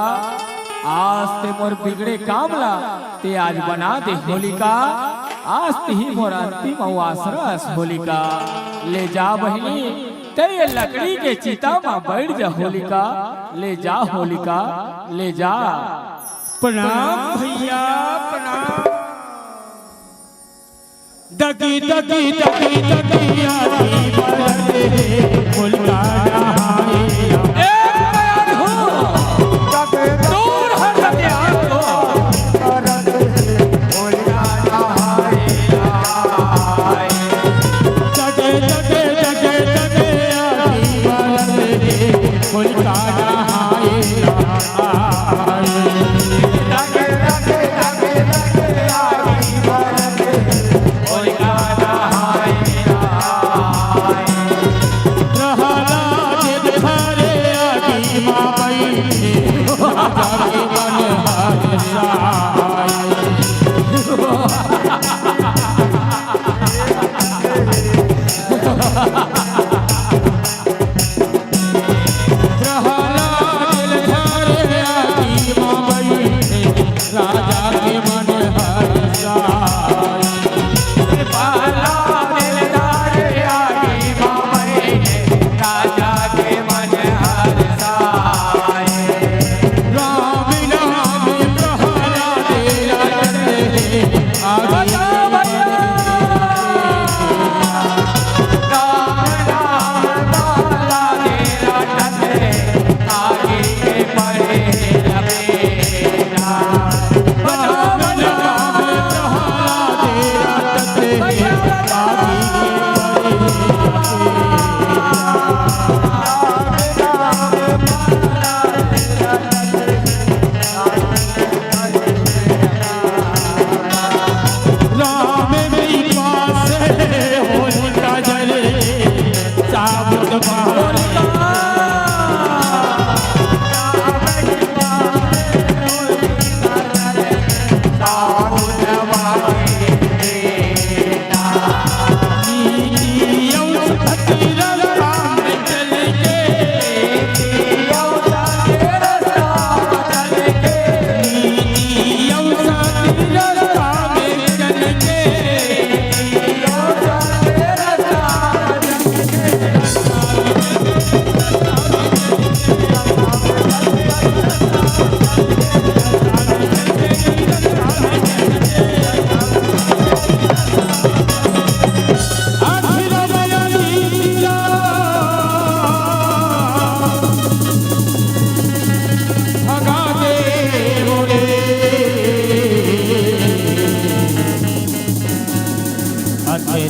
आज ते मोर बिगड़े काम ला ते आज बना दे होलिका। आज ते ही मोर अंतिम आसरस होलिका। ले जा बहिनी ते ये लकड़ी के चिता में बैठ जा होलिका। ले जा होलिका ले जा। प्रणाम भैया प्रणाम। दगी दगी दगी दगी आती बरसे होलिका नहाए। दूर हट हथियार को जगे जगे जगे जगे आती बरसे होलिका नहाए।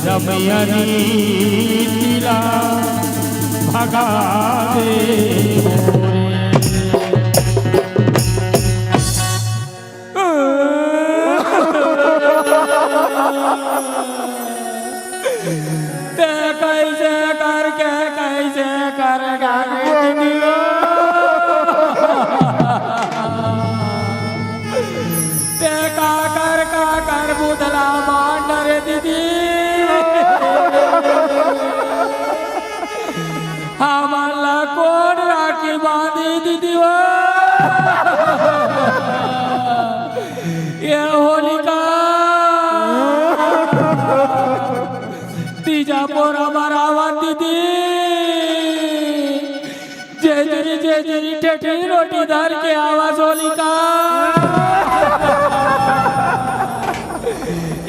रमयनी तिला भगा दे कैसे करके कैसे कर मुदला मान रे दीदी हमारा कौन राखी बांधी दीदी वो ये होलिका तीजा पोरा मरावा दीदी जेजरी ठेठी रोटी धर के आवाज होलिका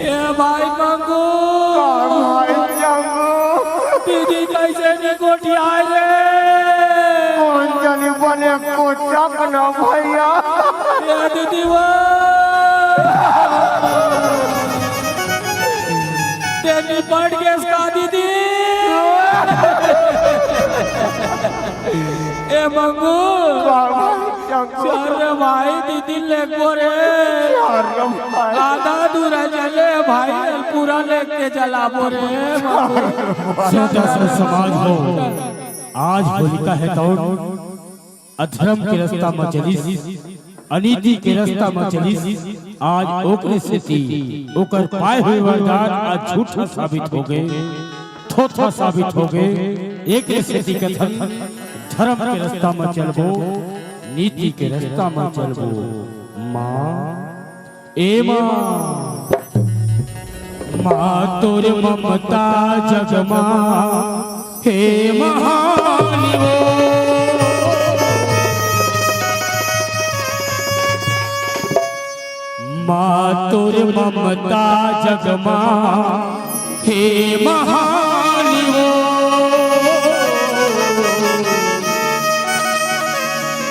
ये भाई मंगू भाई जंगू दीदी कैसे ने कोठी आए रे कौन जाने बने कोचा बना भैया ये दीदी वो तेरी पड़ गया इसका दीदी ए मंगू अरे भाई दीदी ले गोरे आधा दूर चले भाई पूरा लेके चला बोरे छोटा सा समाज हो आज होलिका है कौन अधर्म के रास्ता में चली अनीति के रास्ता में चली आज ओकरे से थी ओकर पाए हुए वरदान आज झूठा साबित हो गए थोथा साबित हो गए एक से थी कथन धर्म के रास्ता में चलबो नीति के रास्ता में चलबो माँ ए माँ तोर ममता जगमा हे महानी वो माँ तोर ममता जगमा हे महानी वो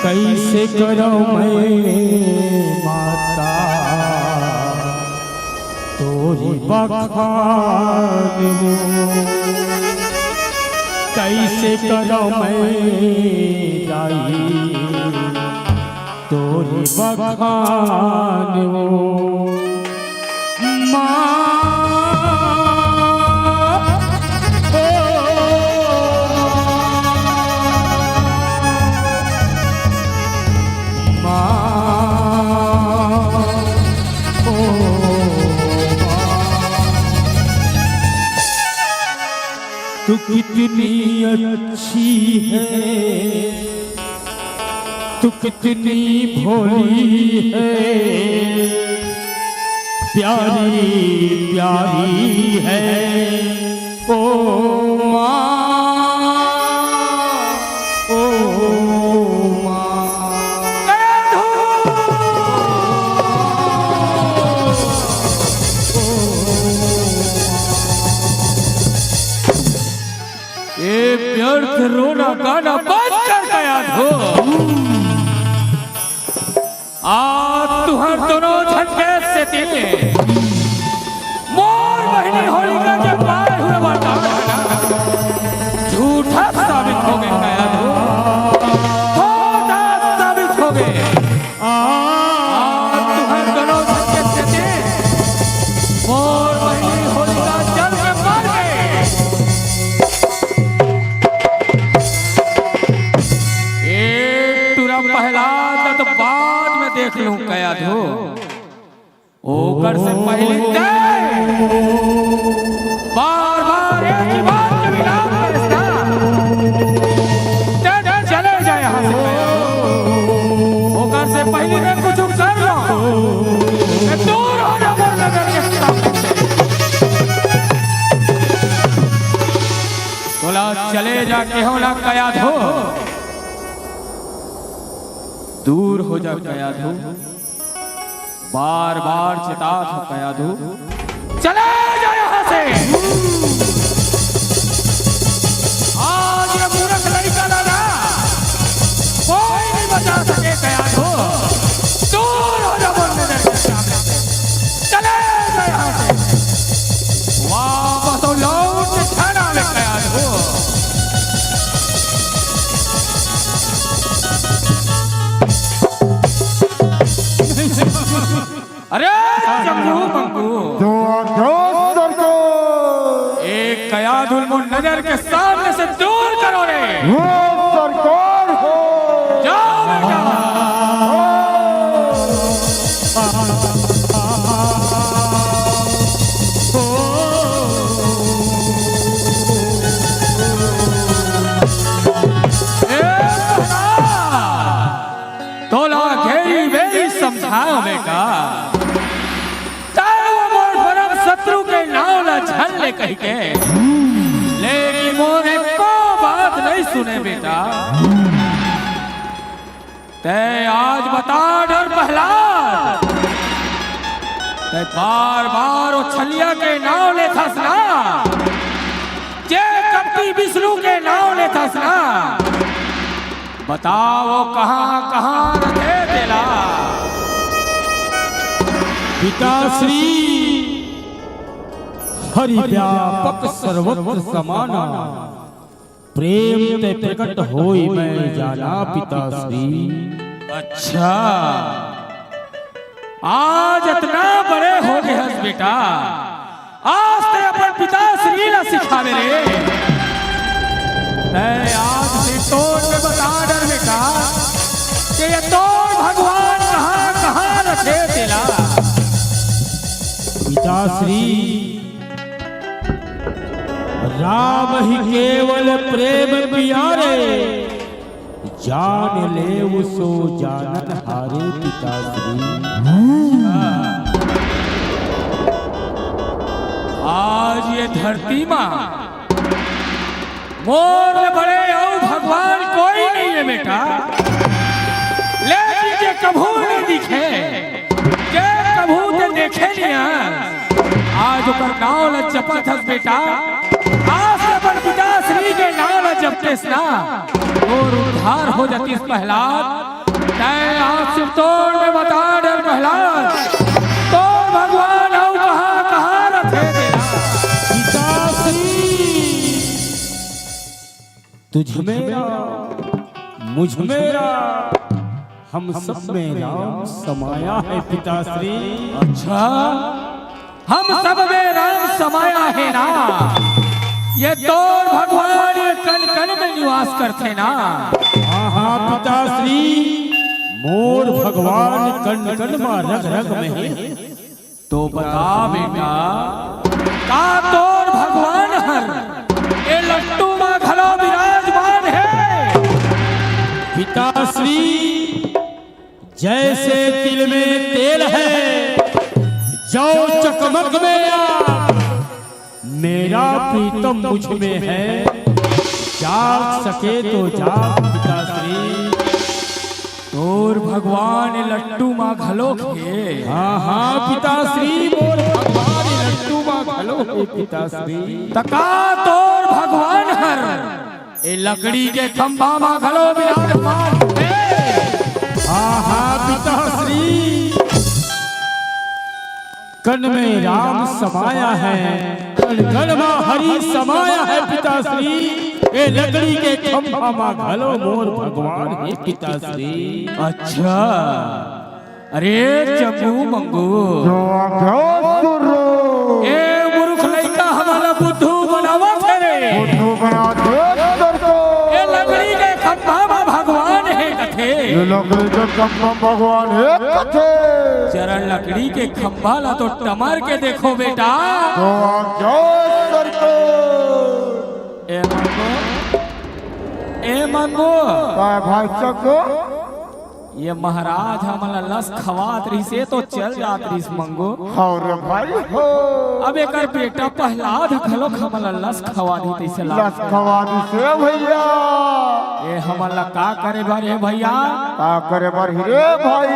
कैसे करो मैं माता तोरी बखान वो कैसे करो मैं दाई तोरी बखान वो माँ तू कितनी अच्छी है तू कितनी भोली है प्यारी प्यारी है ओ माँ ओ व्यर्थ रोना गाना बंद कर गया हो तुहर दोनों झटके से दिले मोर बहनी होलिका के पाए हुए वरदान झूठा साबित हो गए गया हो थोड़ा साबित हो गए तुहर दोनों झटके से दिले मोर बहनी होलिका जल के मर गए पहला तो बाद में देख लूं कया धो ओकर से पहले बार बार एक ही बात के विलाप करता चले जाए यहाँ से ओकर से पहले मैं कुछ कर लो दूर हो जा मोर नजर के सामने बोला चले जाके होला कया धो दूर हो जा कयाधु बार बार चिता था कयाधु चले जा यहाँ से आज ये मूर्ख लड़का लगा कोई नहीं बचा सके कयाधु दूर हो जा मोर नजर के सामने से चले जा यहाँ से वापस लौट खाना में कयाधु अरे जंगू मंगू एक कयाधुल मुन नजर के सामने से दूर करो रे सरकार हो जाओ बेटा ले कही के, लेकिन मोरे को बात नहीं सुने बेटा। ते आज बता डर प्रहलाद, ते बार बार वो छलिया के नाव ले थसना, जे कपटी विष्णु के नाव ले थसना, बताओ कहाँ कहाँ रखे तेला। पिताश्री हरि व्यापक सर्वत्र समाना, प्रेम ते प्रकट होई मैं जाना पिताश्री। अच्छा, आज इतना बड़े हो गए हस बेटा, आज ते अपन पिताश्री ला सिखावे रे। आज से तोड़ के बता डर बेटा कि ये तोड़ भगवान कहाँ कहाँ रखे तेला। पिताश्री राम ही केवल प्रेम प्यारे, जान ले उसो जानन हारे पिताश्री। आज ये धरती माँ मोर बड़े और भगवान कोई नहीं है बेटा, लेकिन जे कभू नहीं दिखे, जे कभू ते देखे नहीं, आज ओकर नाव ल जपत हस बेटा। आज अपन पिताश्री के नाव ल जपतेस ना, और उद्धार हो जातीस प्रहलाद। तय आज सिर्फ तोड़ में बता डर प्रहलाद, तो भगवान और कहाँ कहाँ रखे तेरा। तुझ मेरा मुझ मेरा हम सब में राम समाया है पिताश्री। अच्छा, हम सब में राम समाया है ना, ये तोड़ भगवान ये कण कण में निवास करते ना। हाँ हाँ पिताश्री, मोर भगवान कण कण में रग रग में है। तो बता बेटा, का तोड़ भगवान हर ये लट्टू माँ घलो विराजमान है। पिताश्री जैसे तिल में तेल है, जो चकमक में आग, मेरा प्रीतम मुझ में है, जाग सके तो जाग पिताश्री। तोर भगवान ये लट्टू माँ घलो के। हाँ हाँ पिताश्री, मोर भगवान ये लट्टू माँ घलो के पिताश्री। तका तोर भगवान हर ये लकड़ी के खंभा माँ घलो विराजमान है। हाँ हाँ पिताश्री, कण में राम समाया है, कण कण में हरि समाया है पिताश्री। ये लकड़ी के खंभा माँ घलो मोर भगवान है पिताश्री। अच्छा, अरे चंगू मंगू, जो आज्ञा सुनो, ए मूर्ख लड़का हमारा बुद्धू बनावा थे रे। बुद्धू बना दे करको, ये लकड़ी के खंभा में भगवान है कथे। ये लकड़ी के खंभा भगवान है कथे। चरण लकड़ी के खंभा ला तो टमर के देखो बेटा। जो आज्ञा करको, ए मंगो, ए मंगो, काय भाई चको, ये महाराज हमारा लस खवात रही से तो चल जात रही मंगो। और भाई हो, अब एक बेटा प्रहलाद खलो हमारा लस खवा दी तैसे ला। लस खवानी से भैया, ये हमारा का करे बारे भैया, का करे बर रे भाई।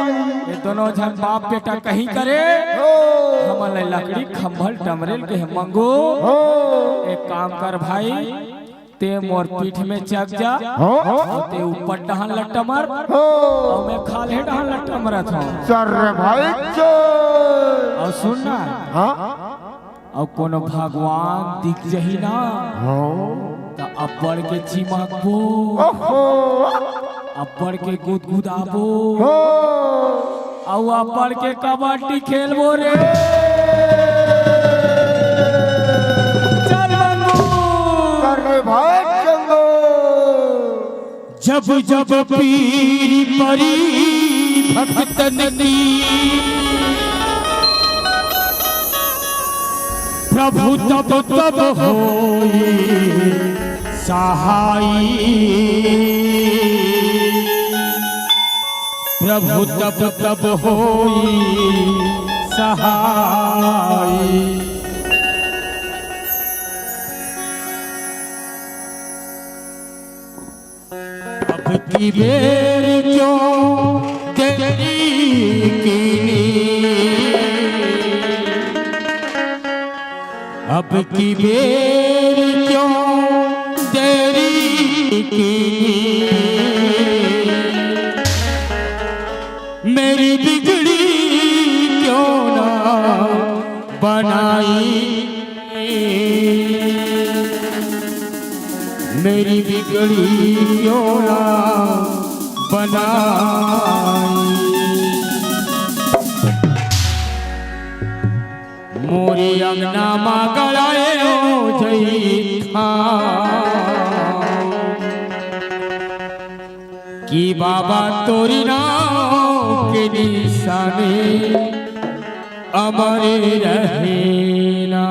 ये दोनों जन बाप बेटा कहीं करे, हमारे लकड़ी खंभल टमरेल के मंगो। एक काम कर भाई, ते मोर पीठ में चक जा, ते ऊपर डहान लटमर, और मैं खाले डहान लटमरत हूँ। चल रे भाई चल। और सुन ना, हाँ और कोनो भगवान दिख जही ना, तो अब्बड़ के चिमकबो, अब्बड़ के गुदगुदाबो, और अब्बड़ के कबड्डी खेलबो रे। भाई चलो, जब जब पीरी परी भक्तन की, प्रभु तब तब होई सहाई, प्रभु तब तब होई सहाई। की बेर क्यों तेरी कीनी, अब की बेर क्यों तेरी कीनी, मेरी बिगड़ी क्यों ना बनाई, मेरी बिगड़ी क्यों ना बनाई। मोरी अंगना मा गड़ाए हो जई था कि बाबा तोरी नाव के निशाने अमर रहेना।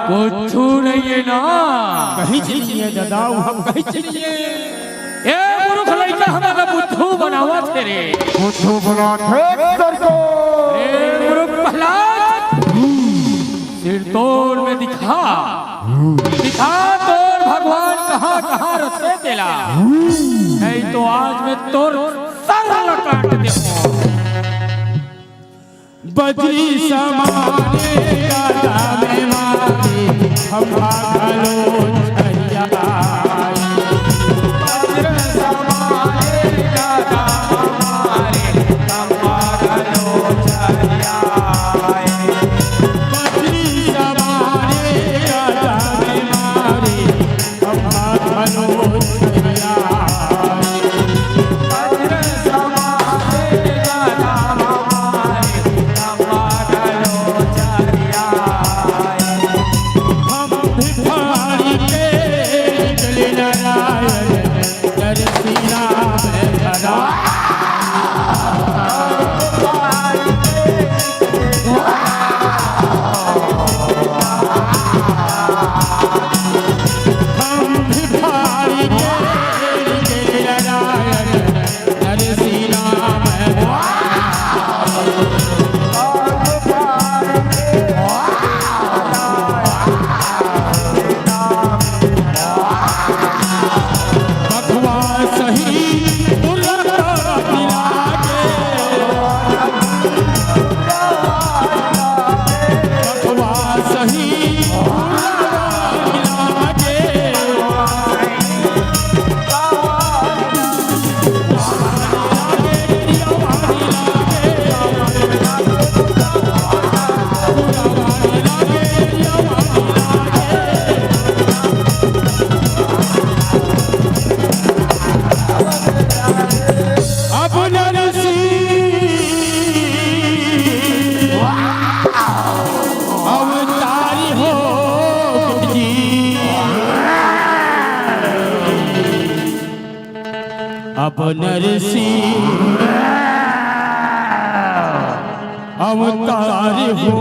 कुछ नहीं है ना, कहीं चलिए दादा, हम कहीं चलिए। ए मूर्ख लइका हमारा बुद्धू बनावा थे रे। बुद्धू बना थे सरकार। ए मूर्ख प्रहलाद, सिर तोड़ में दिखा तोर भगवान कहाँ कहाँ रखे तेला, नहीं तो आज मैं तोर सर काट दे। बजरी समाने गाता में मारे हम भागलो छरिया। वज्र समाने गाता हमारे हम भागलो छरिया। बजरी समाने गाता में मारे हम भागलो छरिया। वज्र समाने गाता हमारे हम भागलो छरिया। हम भिखारी के निकले नारायण नरसिंहा में धरा। हम भिखारी के निकले नारायण नरसिंहा में धरा। बखवा सही उलटा दिला के, बखवा सही उलटा दिला अब नरसिंह अवतारी हो जी। अब नरसिंह अवतारी हो।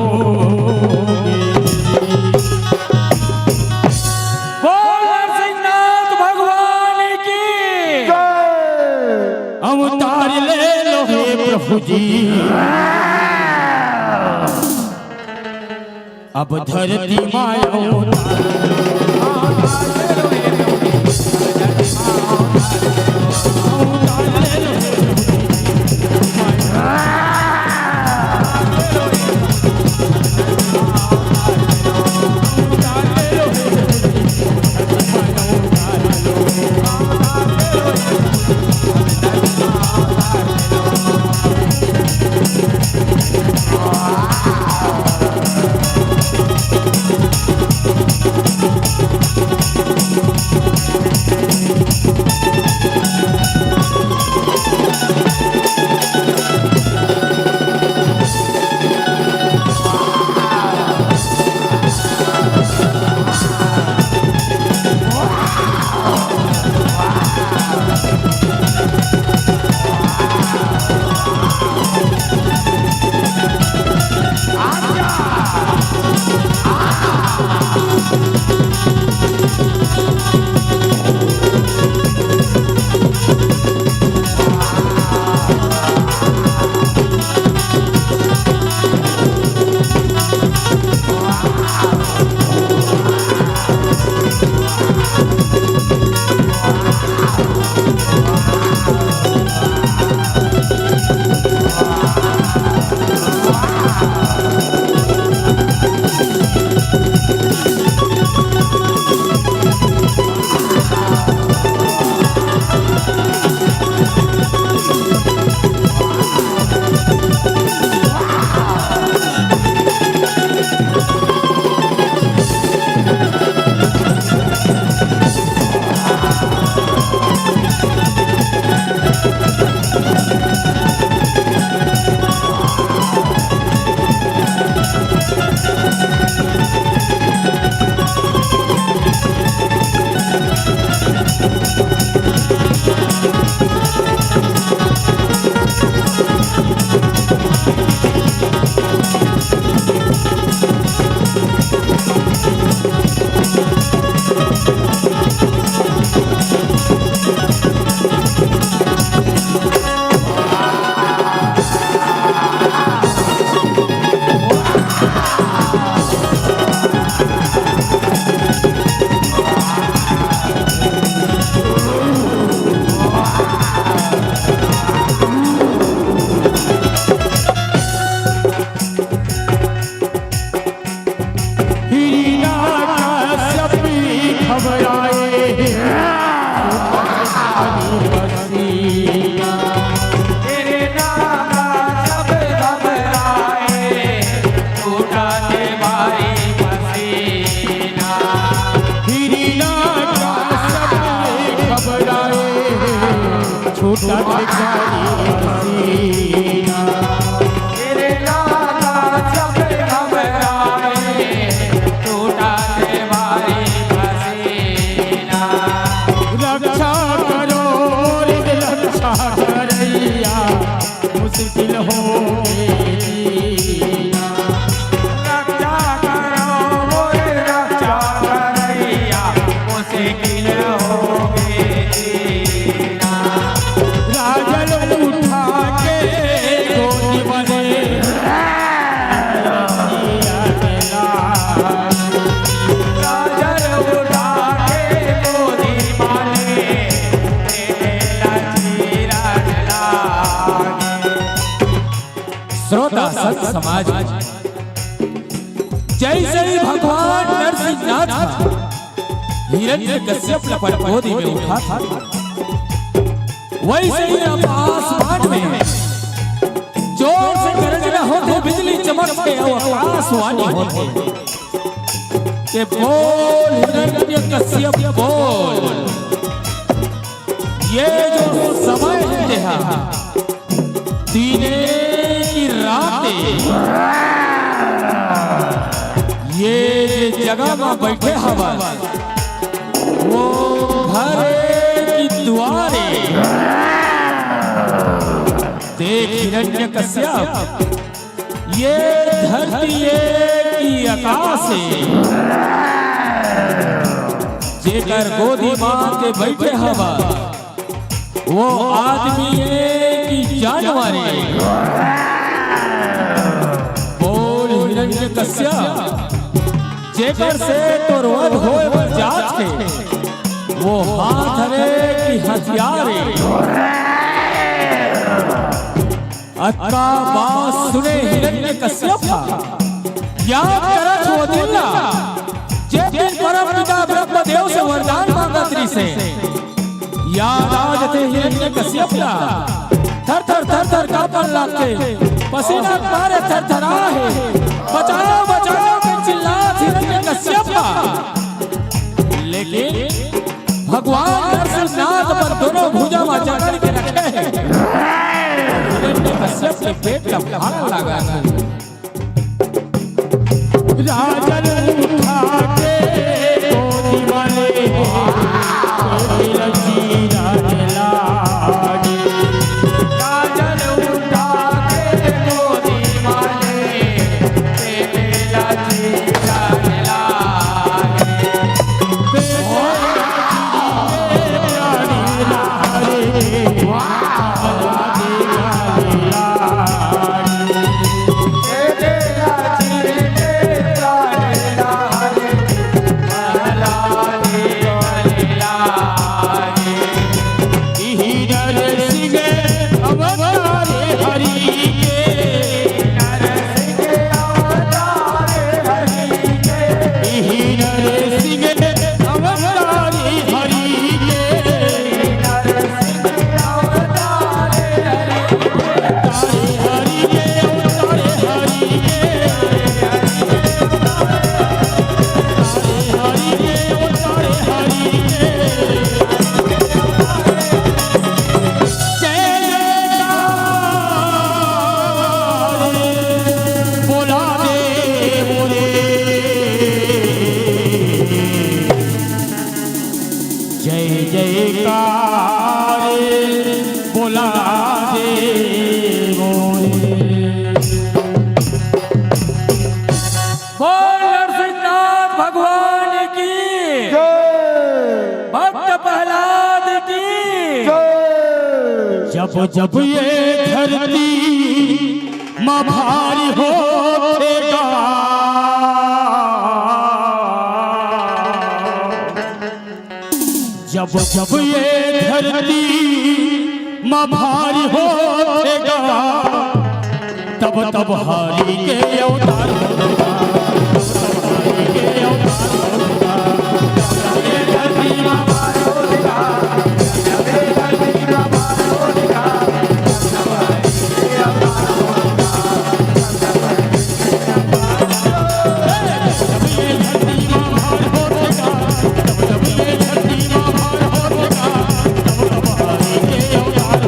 बोल नरसिंहनाथ भगवान की। अवतार ले लो हे प्रभु जी। अब धरती माया छूटा भिखारी पसीना। तेरे लाला जब घबराए टूटा देवारी पसीना। रक्षा करो रे रक्षा करैया मुश्किल हो जीना। रक्षा करो मोरे रक्षा करैया मुश्किल होगे जीना। राजन उठा के गोदी बने राजन उठा के गोदी माने तेरे लचीरा लागे। श्रोता संत समाज, जैसे ही भगवान नरसिंहनाथ हिरण्यकश्यप पर गोदी में उठा था, वैसे ही अब आसमान में जोर से गरजना होते, बिजली चमकते और आकाशवाणी होते कि बोल हिरण्यकश्यप बोल। ये जो समय है दीने की रातें, ये जगह में बैठे हवा वो घर की द्वारे देख हिरण्यकश्यप, ये धरती की आकाश जेकर गोदी मार के बैठे हवा वो आदमी की जानवरे। बोल हिरण्यकश्यप, जेकर से तोर वध होए बर जात के वो हाथ रे की हथियारे। अक्का बात सुने हिरण्यकश्यप, याद करत हो दिल्ला जे दिन परम पिता ब्रह्मदेव से वरदान मांगत से याद आज थे हिरण्यकश्यप का थर थर थर थर कांपन लागते, पसीना मारे थर थरा है। बचाओ बचाओ के चिल्लात हिरण्यकश्यप का, लेकिन भगवान नरसिंहनाथ पर दोनों भुजा में जकड़ के रखे हैं। हिरण्यकश्यप के पेट का भार लगा है। राजन उठा के गोदी बने लचीरा लागे। राजन उठा के गोदी माने तेरे लचीरा लागे। जब जब ये धरती माँ भारी होगा, जब जब ये धरती माँ भारी होगा, तब तब हरि के अवतार होगा, हरि के अवतार होगा। ये धरती माँ भारी होगा, ये धरती माँ भारी होगा, तब तब ये धरती माँ भारी होगा, तब तब हरि के अवतार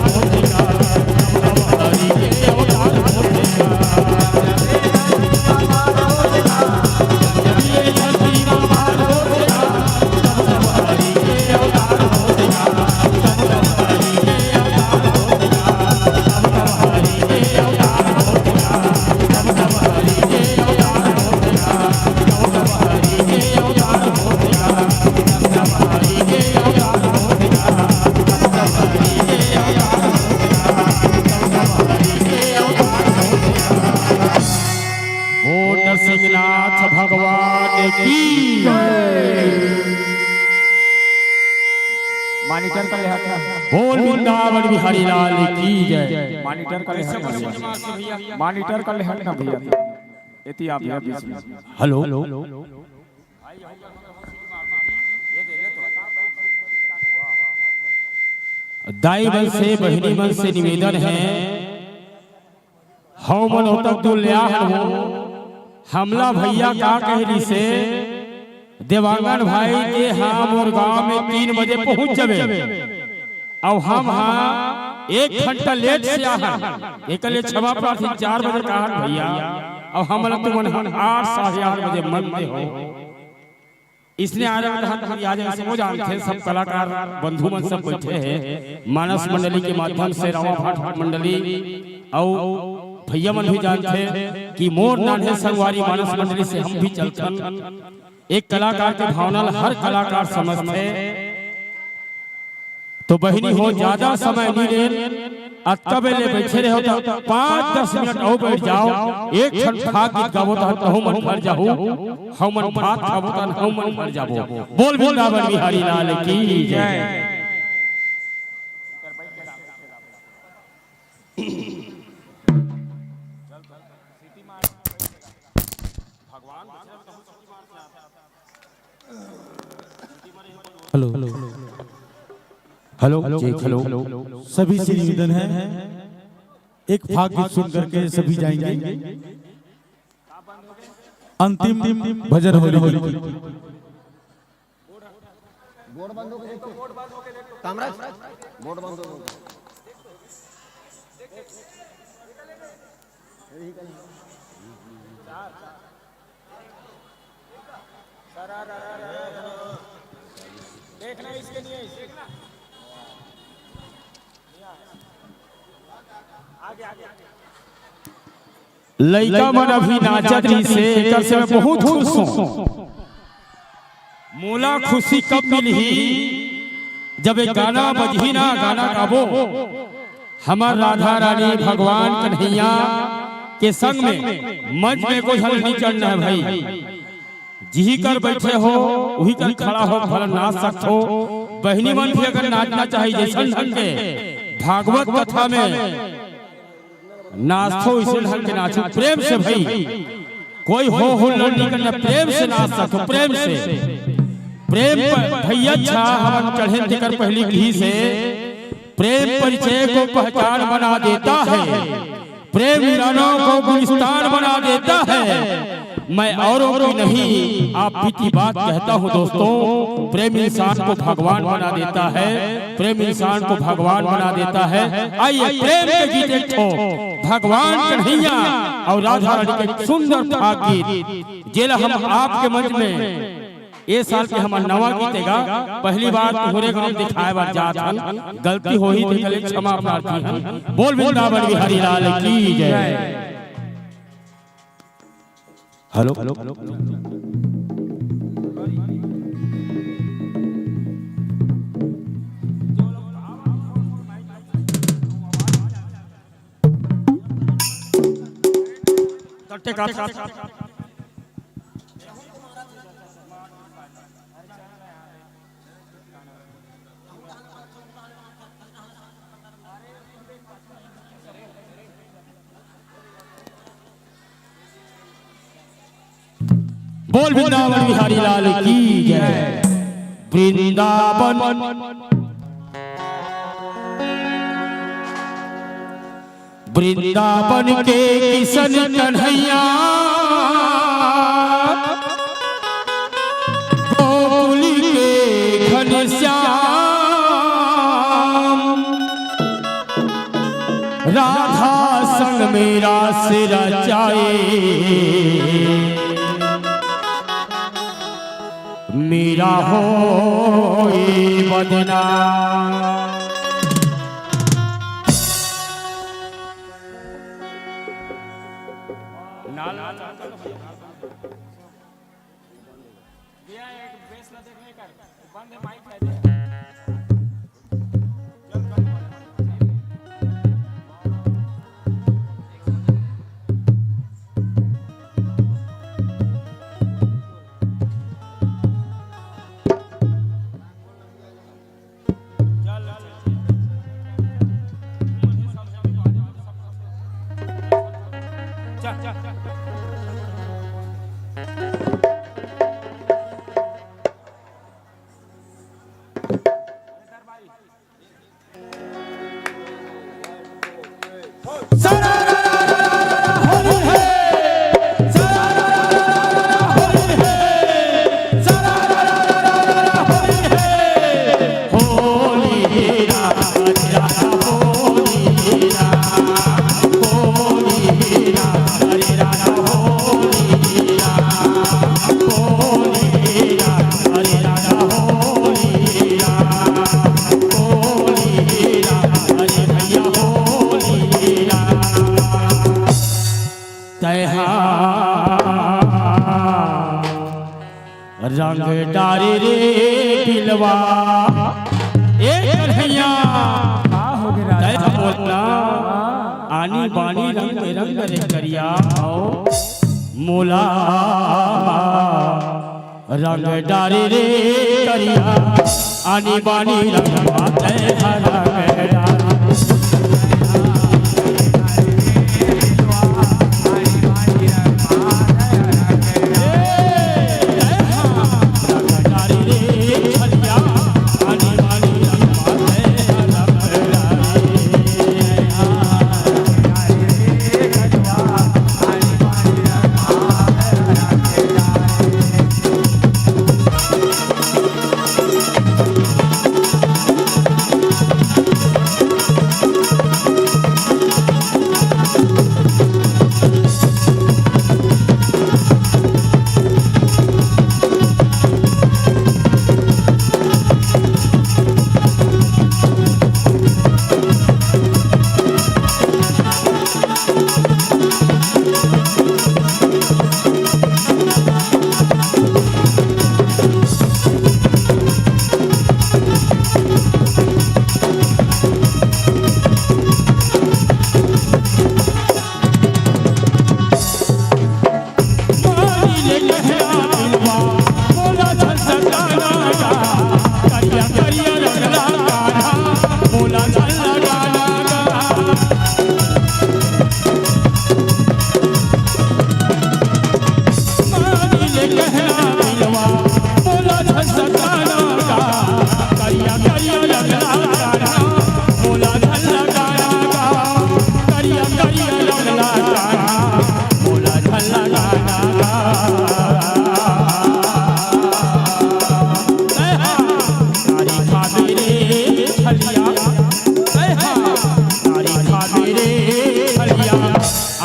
मॉनिटर का लिहाज क्या? बोल वृंदावन बिहारी लाल की जय। मॉनिटर का लिहाज ना, मॉनिटर का लिहाज ना भैया, इतनी आप यहाँ बीच में। हेलो दाई मन से बहिनी मन से निवेदन है, हौ मन होता तो लिया हो हमला भैया का कहली से देवांगन भाई के हम और गांव में 3 बजे पहुंच जावे और हम हाँ 1 घंटा लेट से आहा एक लिए क्षमा प्रार्थी 4 बजे कहा भैया और हम तुम 8 साढ़े 8 बजे मन में हो इसने आज वो जानते सब कलाकार बंधु मन सब बैठे हैं मानस मंडली के माध्यम से रामा भाट मंडली और भैया मन भी जानते कि मोर नान्हे संगवारी मानस मंडली से हम भी चलते एक कलाकार के भावना हर कलाकार समझते तो बहिनी हो ज्यादा समय नहीं ले अतबेले बैठे रहो तो 5-10 मिनट और बैठ जाओ, एक क्षण भाग गीत गावो तो हम मन भर जाओ, हम मन भात खावो तो हम मन भर जाओ। बोल वृंदावन बिहारी लाल की जय। हेलो हेलो हेलो सभी से निवेदन है एक फाग गीत सुन करके सभी जाएंगे। अंतिम भजन होली देखना इसके लिए लइका मन अभी नाचत रही से एकर से मैं बहुत खुश हूं। मोला खुशी कब मिली जब एक गाना बजही ना गाना गाबो हमार राधा रानी भगवान कन्हैया के संग में मंच में कोई हल नहीं चढ़ना है भाई, जी कर बैठे हो वही कर खड़ा हो भला नाच सकते हो। बहनी मन भी अगर नाचना चाहिए जैसे ढंग के भागवत कथा में नाचो इसे ढंग के नाचो प्रेम से भाई, कोई हो नहीं करना, प्रेम से नाच सको, प्रेम से प्रेम भैया अच्छा हम चढ़े दिकर पहली घी से प्रेम परिचय को पहचान बना देता है, प्रेम वीरानों को गुलिस्तान बना देता है। मैं औरों की नहीं आप बीती बात कहता हूँ दोस्तों, प्रेम इंसान को भगवान बना देता है, प्रेम इंसान को भगवान बना देता है। आइए प्रेम के गीत एक ठो भगवान कन्हैया और राधा रानी के सुंदर भाग गीत जेला हम आपके मंच में ये साल के हमार नवा गीतेगा पहली बार तोहरे गांव दिखाए बार जात हन, गलती होई तो कले क्षमा प्रार्थी हन। बोल वृंदावन बिहारी लाल की जय। हेलो बोल वृंदावन बिहारी लाल की जय। वृंदावन वृंदावन के किशन कन्हैया गोकुल के घनश्याम राधा संग मेरा सिर रचाए मेरा हो बदना। रंग डारे रे दिलवा ए कन्हैया हो गया तय बोलना आनी बानी रंग रंग रे करिया मोला रंग डारे रे करिया आनी बानी रंग तय हरा गया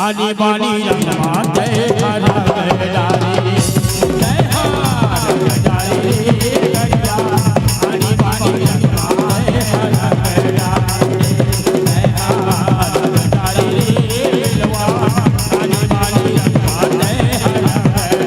आनी बानी रंगमा जय हरा डारे जय हरा डारे करिया आनी बानी रंगमा जय हरा डारे जय हरा डारे लवा आनी बानी रंगमा जय हरा डारे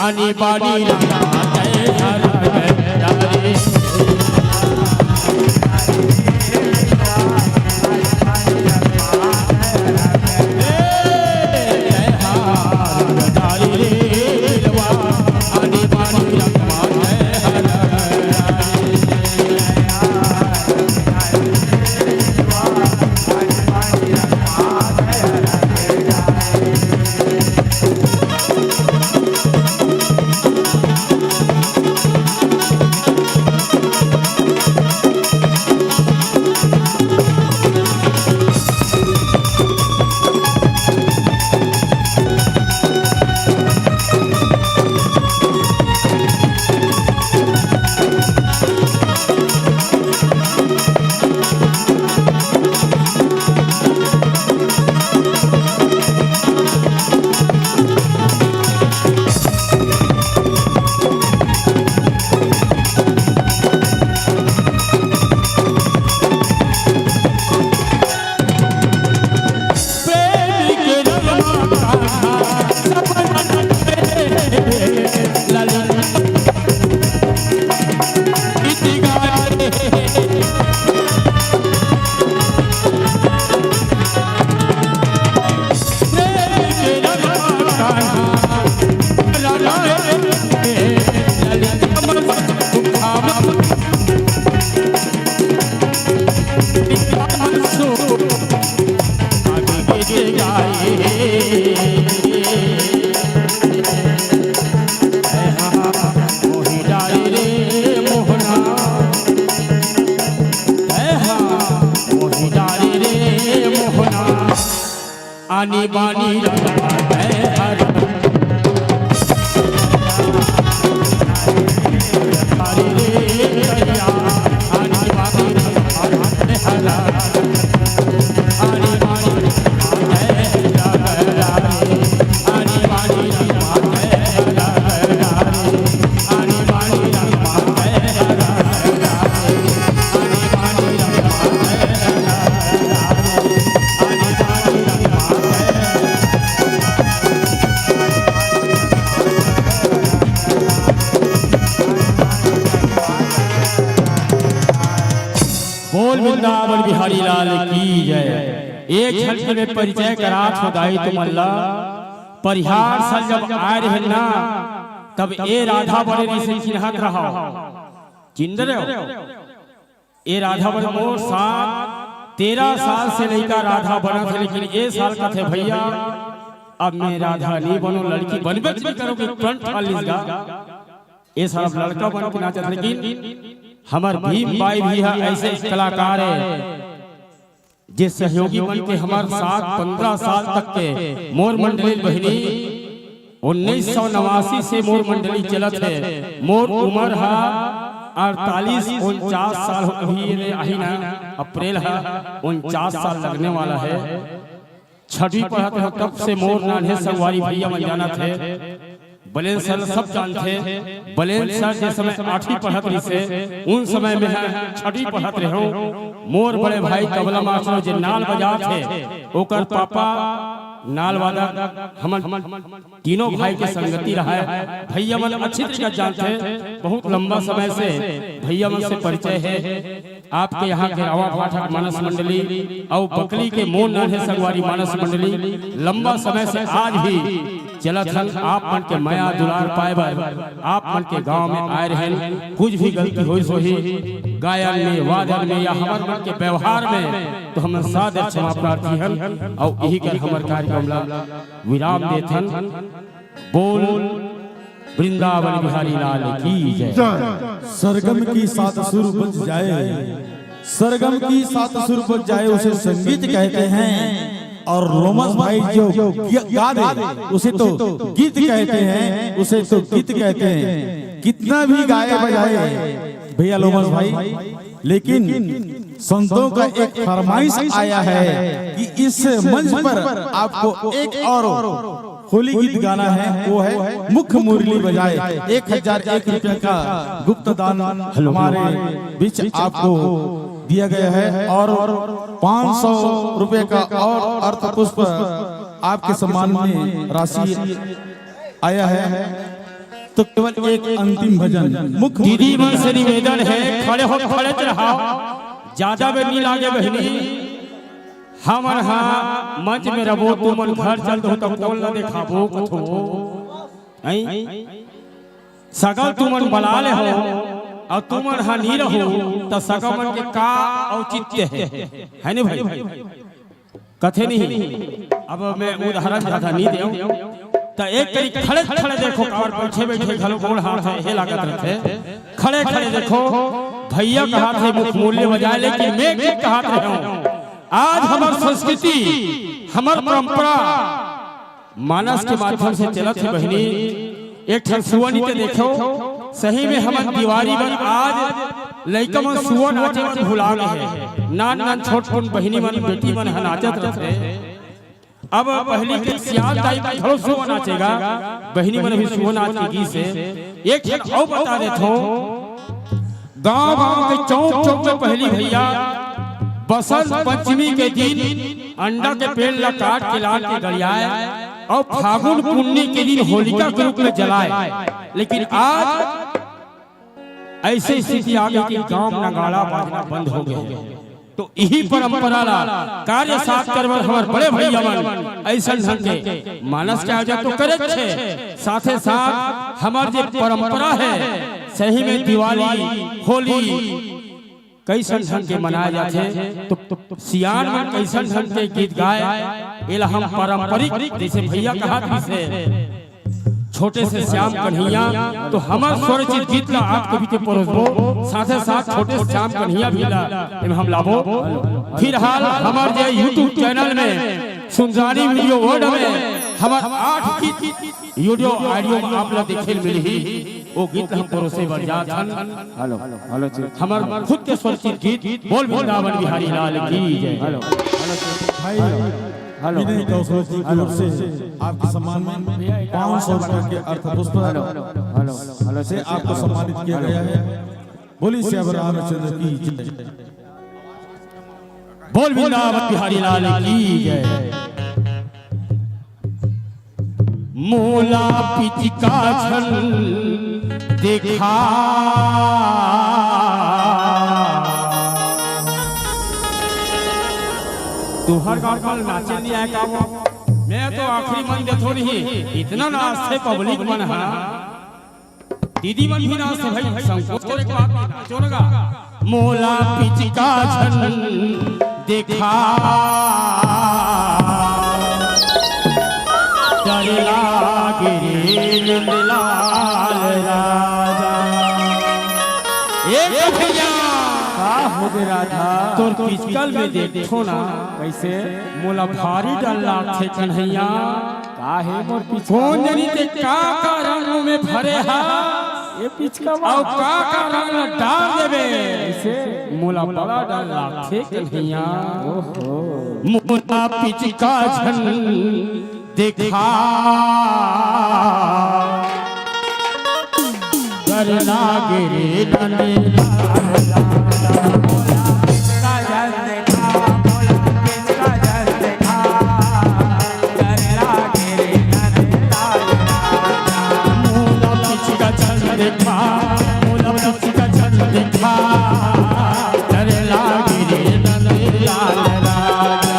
आनी बानी रंगमा जय हरा डारे जय हरा डारे लवा आनी बानी राधा है हरि हरि रे कन्हैया आनी बानी राधा है हरा आनी बानी राधा है हरा आनी बानी राधा है हरा आनी बानी राधा है हरा आनी बानी राधा बोल वृंदावन बिहारी लाल की जय। एक झलक में परिचय करा खुदाई तुम अल्लाह परिहार सल जब आए रहे ना तब ए राधा बड़े से चिन्हत रहा चिन्ह रहे हो ए राधा बड़े मोर साथ 13 साल से लड़का राधा बना थे लेकिन ये साल का थे भैया अब मैं राधा नहीं बनो लड़की बनबे करोगे कंठ लीजिएगा ये साल लड़का बन के नाचत लेकिन हमार भीम बाई भी है ऐसे कलाकार है जिस सहयोगी बन के हमारे साथ 15 साल तक के मोर मंडली बहनी 1989 से मोर मंडली चलत है मोर उम्र है 48-49 साल अभी आई ना अप्रैल है 49 साल लगने वाला है। छठी पढ़ते हो तब से मोर नान्हे संगवारी भैया बन जाना थे बलेन सर सब जानते बलेन सर जिस समय 8वीं पढ़त रही से उन समय में छठी पढ़त रहे हो मोर बड़े भाई तबला मास्टर जो नाल बजा थे ओकर पापा नाल वाला हम तीनों भाई के संगति रहा है भैया मन अच्छी तरह जानते बहुत लंबा समय से भैया मन से परिचय है आपके यहाँ के रावा पाठक मानस मंडली और बकली के मोन नान्हे संगवारी मानस मंडली लंबा समय से आज भी चलत हन आप मन के माया दुलार पाए बर आप मन के गांव में आए रहे कुछ भी गलती होई सो ही गायन में वादन में या हमार मन के व्यवहार में तो हम सादर क्षमा प्रार्थी हन और यही कर हमार कार्यक्रम ला विराम देथन बोल वृंदावन बिहारी लाल की जय। सरगम की 7 सुर बज जाए सरगम की 7 सुर बज जाए उसे संगीत कहते हैं और रोमस भाई जो गा दे उसे तो गीत कहते हैं उसे तो गीत कहते हैं कितना भी गाए बजाए भैया लोमस भाई लेकिन संतों का एक फरमाइश आया है कि इस मंच पर आपको एक और होली गीत गाना है वो है मुख्य मुरली बजाए 1001 रुपये का गुप्त दान हमारे बीच आपको दिया गया है और 500 रुपए का और अर्थ पुष्प आपके सम्मान में राशि आया है। तो केवल एक अंतिम भजन मुख्य दीदी मन से निवेदन है खड़े हो खड़े रहो ज्यादा बेर नहीं लागे बहनी हमर हाँ मंच में रहो तुम मन घर चल दो तो कौन न देखाबो कथो सगल तुम मन बना ले हो और तुम मन हाँ नहीं रहो तो सगल मन के का औचित्य है नहीं भाई कथे नहीं अब मैं उदाहरण ज्यादा नहीं दे तो एक तरीके खड़े खड़े देखो और बैठे बैठे घलो गोड़ हाथ है लागत रहते खड़े खड़े देखो भैया कहा थे मुख मूल्य बजाए लेकिन मैं क्या कहा था आज हमारी संस्कृति हमार परंपरा मानस के माध्यम से चलत है बहनी एक सुवनी के देखो सही में हमार दीवारी पर आज लड़का मन सुवर नाचे भुला गए नान नान छोट छोट बहनी मन बेटी मन नाचत रहते अब पहली के सियाल टाइप का घरो सुवर नाचेगा बहनी मन भी सुवर नाच के गीत से एक एक और बता देतो गांव गांव के चौक चौक में पहली भैया बसंत पंचमी के दिन अंडा के पेड़ ला काट के लाल के गड़ियाए और फागुन पुन्नी के दिन होलिका के रूप में जलाए लेकिन आज ऐसी स्थिति आ गई कि गांव नगाड़ा बाजना बंद हो गए तो यही परंपरा ला कार्य साथ करवर हमार बड़े भैया मन ऐसा ढंग के मानस के आजा तो करे छे साथे साथ हमार जो परंपरा है सही में दिवाली होली कैसन ढंग के मनाए जाते तो सियान में कैसन ढंग के गीत गाए एला हम पारंपरिक जैसे भैया कहा था से छोटे से श्याम कन्हैया तो हमार स्वरचित गीत ला आपके बीच परोसबो साथे साथ छोटे से श्याम कन्हैया भी ला हम लाभो फिर हाल हमार जो YouTube चैनल में सुनसानी वीडियो वर्ड में हमार 8 गीत वीडियो ऑडियो में आप लोग देखे मिली वो गीत हम परोसे बजात हन। हेलो हेलो हमार खुद के स्वरचित गीत बोल वृंदावन बिहारी लाल की जय। हेलो भाई हेलो विनय कौशल जी की ओर से आपके सम्मान में 500 रुपए के अर्थ पुष्प हेलो से आपको सम्मानित किया गया है। बोली श्याम रामचंद्र की जय। बोल वृंदावन बिहारी लाल की जय। मोला पिचका छन देखा तू हर गाँव नाचे नहीं आया का मैं तो आखिरी मन दे थोड़ी ही इतना नाचते पब्लिक मन है दीदी मन भी नाचते भाई संकोच करे बात नाचो लगा। मोला पिचका छन देखा डर लागे नंदलाल राजा एक भैया का हो गए राधा तोर पिचकल में देखो ना कैसे मोला भारी डर लागथे कन्हैया का है मोर पीछे कौन जनी ते का रंग में भरे हा ये पिचका और का रंग डाल देबे कैसे मोला बड़ा डर लागथे कन्हैया। ओहो मोला पिचका छन देखा डर लागे रे नंदलाल देखा मोला पिचका छन देखा डर लागे रे नंदलाल राजा।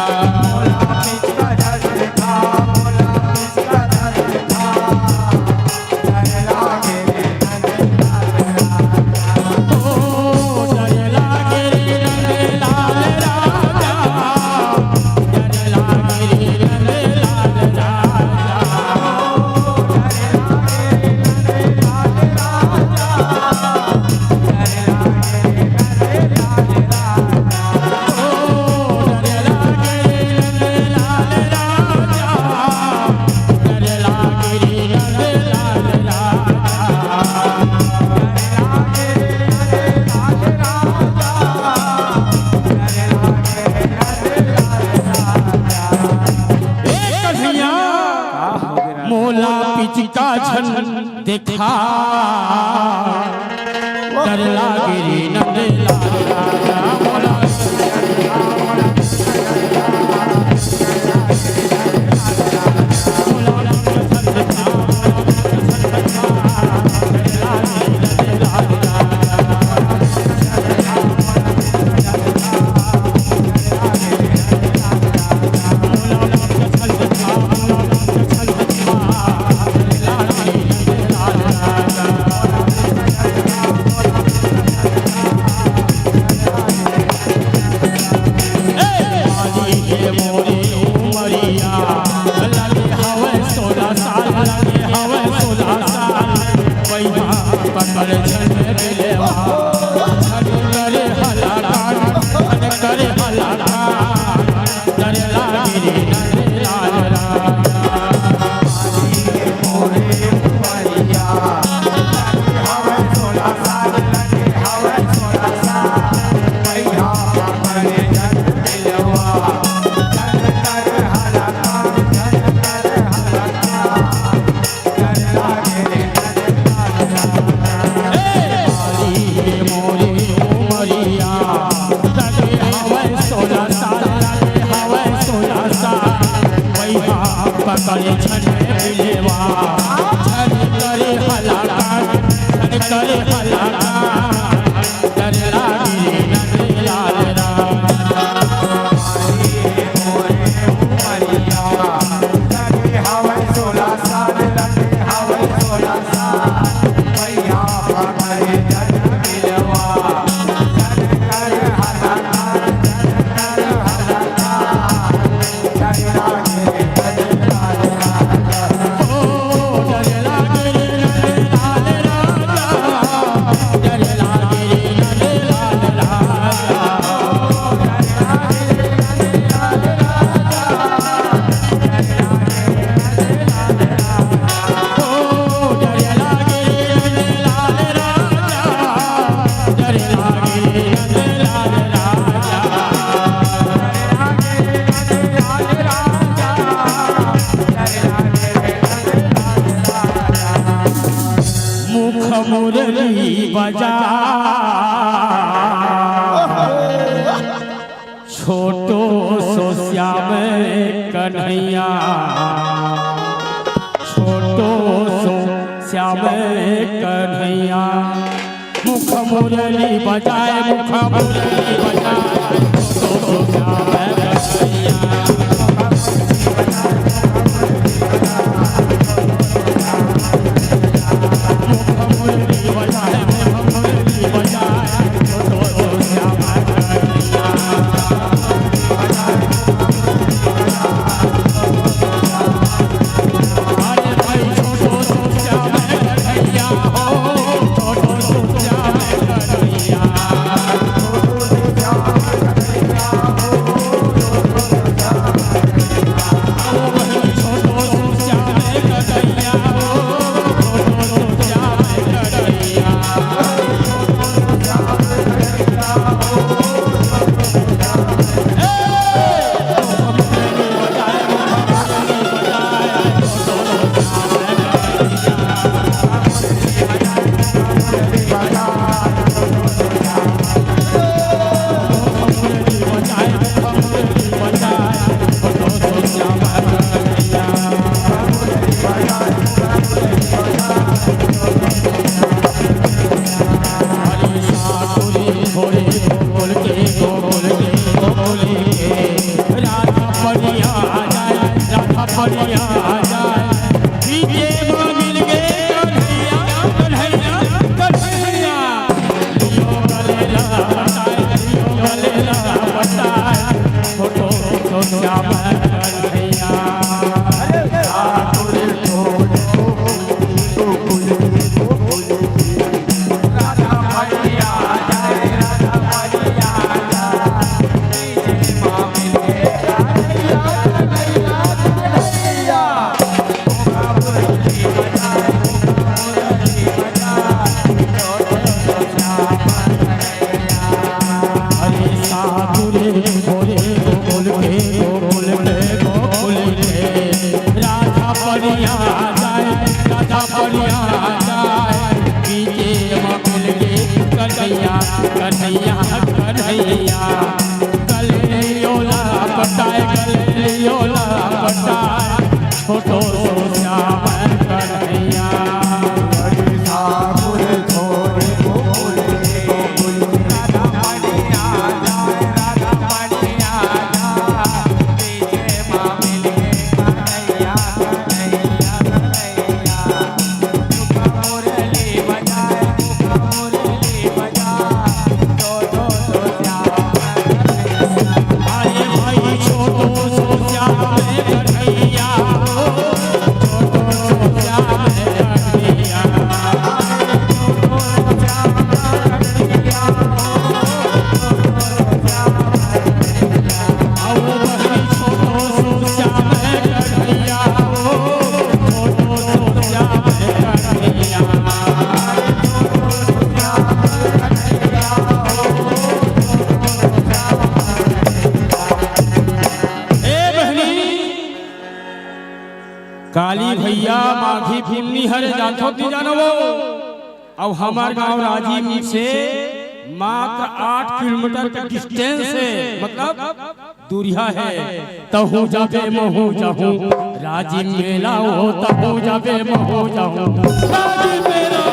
मोला पिचका छन देखा डर लागे रे नंदलाल राजा। मोला करे छन बिलेवा छन करे हलाकान छन करे हलाकान डर लागे नंदलाल राजा। मुरली बजा छोटो सो श्याम कन्हैया छोटो सो श्याम कन्हैया मुख मुरली बजाए मुख मुरली बजाए छोटो सो श्याम कन्हैया कन्हैया कन्हैया कलियोला पटाए कलियोला पटाए छोटो सो श्याम कन्हैया काली भैया माघी फिल्मी हरे जातो ती जानो वो अब हमार गांव राजीव से मात्र 8 किलोमीटर का डिस्टेंस है मतलब दूरिया है तहु जाबे महु जाहूं राजीव मेला हो तहु जाबे महु जाहूं राजीव मेला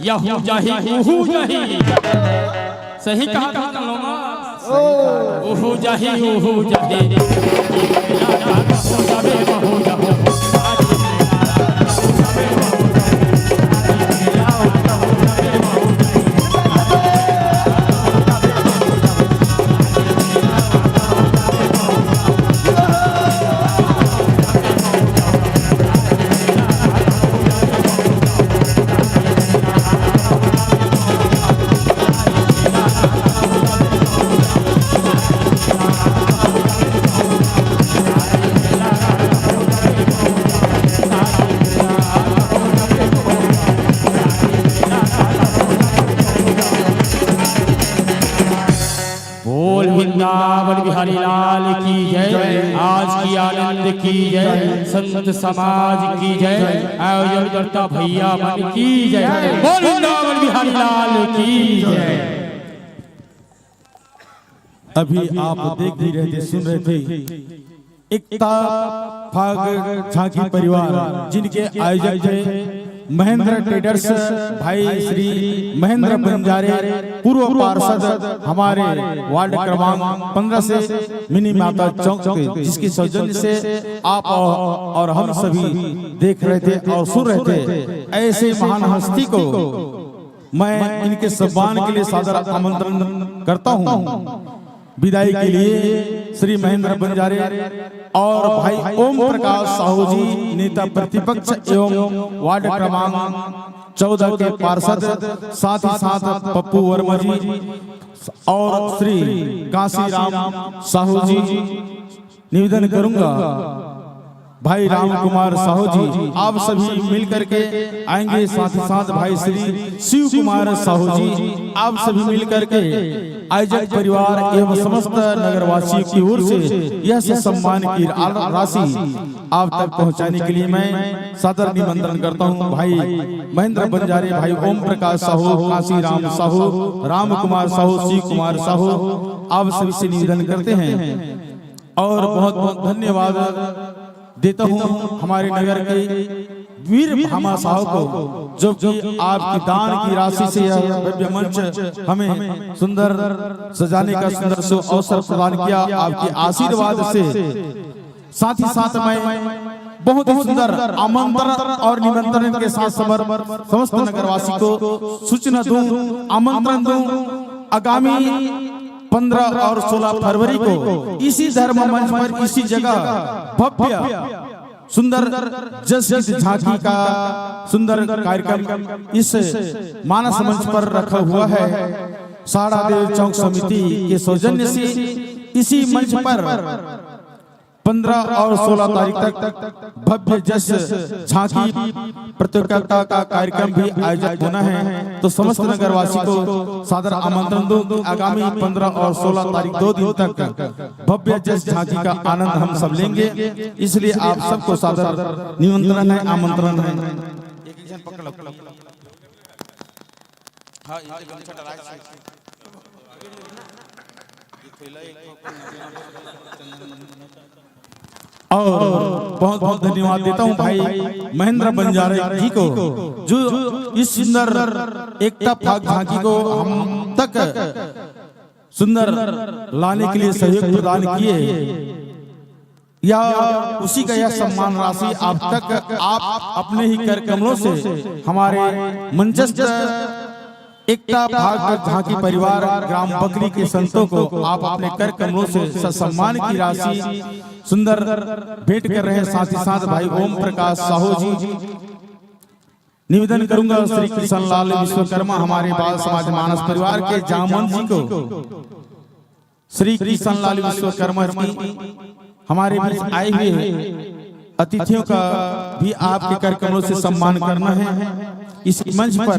यहू जाही उहू जाही सही कहा था लोमा उहू जाही उहू जाही जाबे महू जाहू वृंदावन बिहारी लाल की जय। आज की आनंद की जय, संत समाज की जय, आयोजन करता भैया मन की जय। बोल वृंदावन बिहारी लाल की जय। अभी आप देख भी रहे थे, सुन रहे थे, एकता फाग झांकी परिवार जिनके आयोजक थे महेंद्र ट्रेडर्स भाई श्री महेंद्र बंजारे, पूर्व पार्षद हमारे वार्ड क्रमांक 15 से मिनी माता चौक के, जिसके सौजन्य से आप और हम सभी देख रहे थे और सुन रहे थे। ऐसे महान हस्ती को मैं इनके सम्मान के लिए सादर आमंत्रण करता हूँ। विदाई के लिए श्री महेंद्र बंजारे और भाई ओम प्रकाश साहू जी, नेता प्रतिपक्ष एवं वार्ड क्रमांक 14 के पार्षद, साथ ही साथ पप्पू वर्मा जी और श्री काशीराम साहू जी। निवेदन करूंगा भाई राम कुमार साहू जी, आप सभी मिलकर के आएंगे। साथ ही साथ भाई श्री शिव कुमार साहू जी, आप सभी मिलकर के आयोजक परिवार एवं समस्त नगरवासियों की ओर से यह सम्मान की राशि आप तक पहुंचाने के लिए मैं सादर निमंत्रण करता हूं। भाई महेंद्र बंजारे, भाई ओम प्रकाश साहू, काशीराम साहू, राम कुमार साहू, शिव कुमार साहू, आप सभी से निवेदन करते हैं और बहुत बहुत धन्यवाद देता हूँ हमारे नगर के वीर भामा साहब को, जो कि आपकी दान की राशि से यह भव्य मंच हमें सुंदर सजाने का सुंदर से अवसर प्रदान किया, आपके आशीर्वाद से। साथ ही साथ मैं बहुत ही सुंदर आमंत्रण और निमंत्रण के साथ समस्त नगरवासी को सूचना दूं, आमंत्रण दूं। आगामी 15 और 16 फरवरी को इसी धर्म मंच पर, इसी जगह भव्य सुंदर जस झांकी का सुंदर कार्यक्रम इस मानस मंच पर रखा हुआ है। साड़ा देव चौक समिति के सौजन्य से इसी मंच पर 15 और 16 तारीख तक भव्य जस झांकी प्रतियोगिता का कार्यक्रम भी आयोजित होना है। तो समस्त नगरवासी को सादर आमंत्रण दूं। आगामी 15 और 16 तारीख 2 दिन तक भव्य जस झांकी का आनंद हम सब लेंगे, इसलिए आप सबको सादर निमंत्रण है, आमंत्रण है। और बहुत बहुत धन्यवाद देता हूं भाई महेंद्र बंजारे जी को, जो इस सुंदर एकता फाग झांकी को हम तक सुंदर लाने के लिए सहयोग प्रदान किए। या उसी का यह सम्मान राशि आप तक आप अपने ही कर कमलों से हमारे मंचस्थ एकता भाग झांकी परिवार ग्राम बकरी के संतों को आप अपने कर कमलों से सम्मान की राशि सुंदर भेंट कर रहे हैं। साथ ही साथ भाई ओम प्रकाश साहू जी, निवेदन करूंगा श्री कृष्ण लाल विश्वकर्मा हमारे बाल समाज मानस परिवार के जामन जी को, श्री कृष्ण लाल विश्वकर्मा जी हमारे बीच आए हुए अतिथियों का भी आपके कर कमलों से सम्मान करना है। इस मंच पर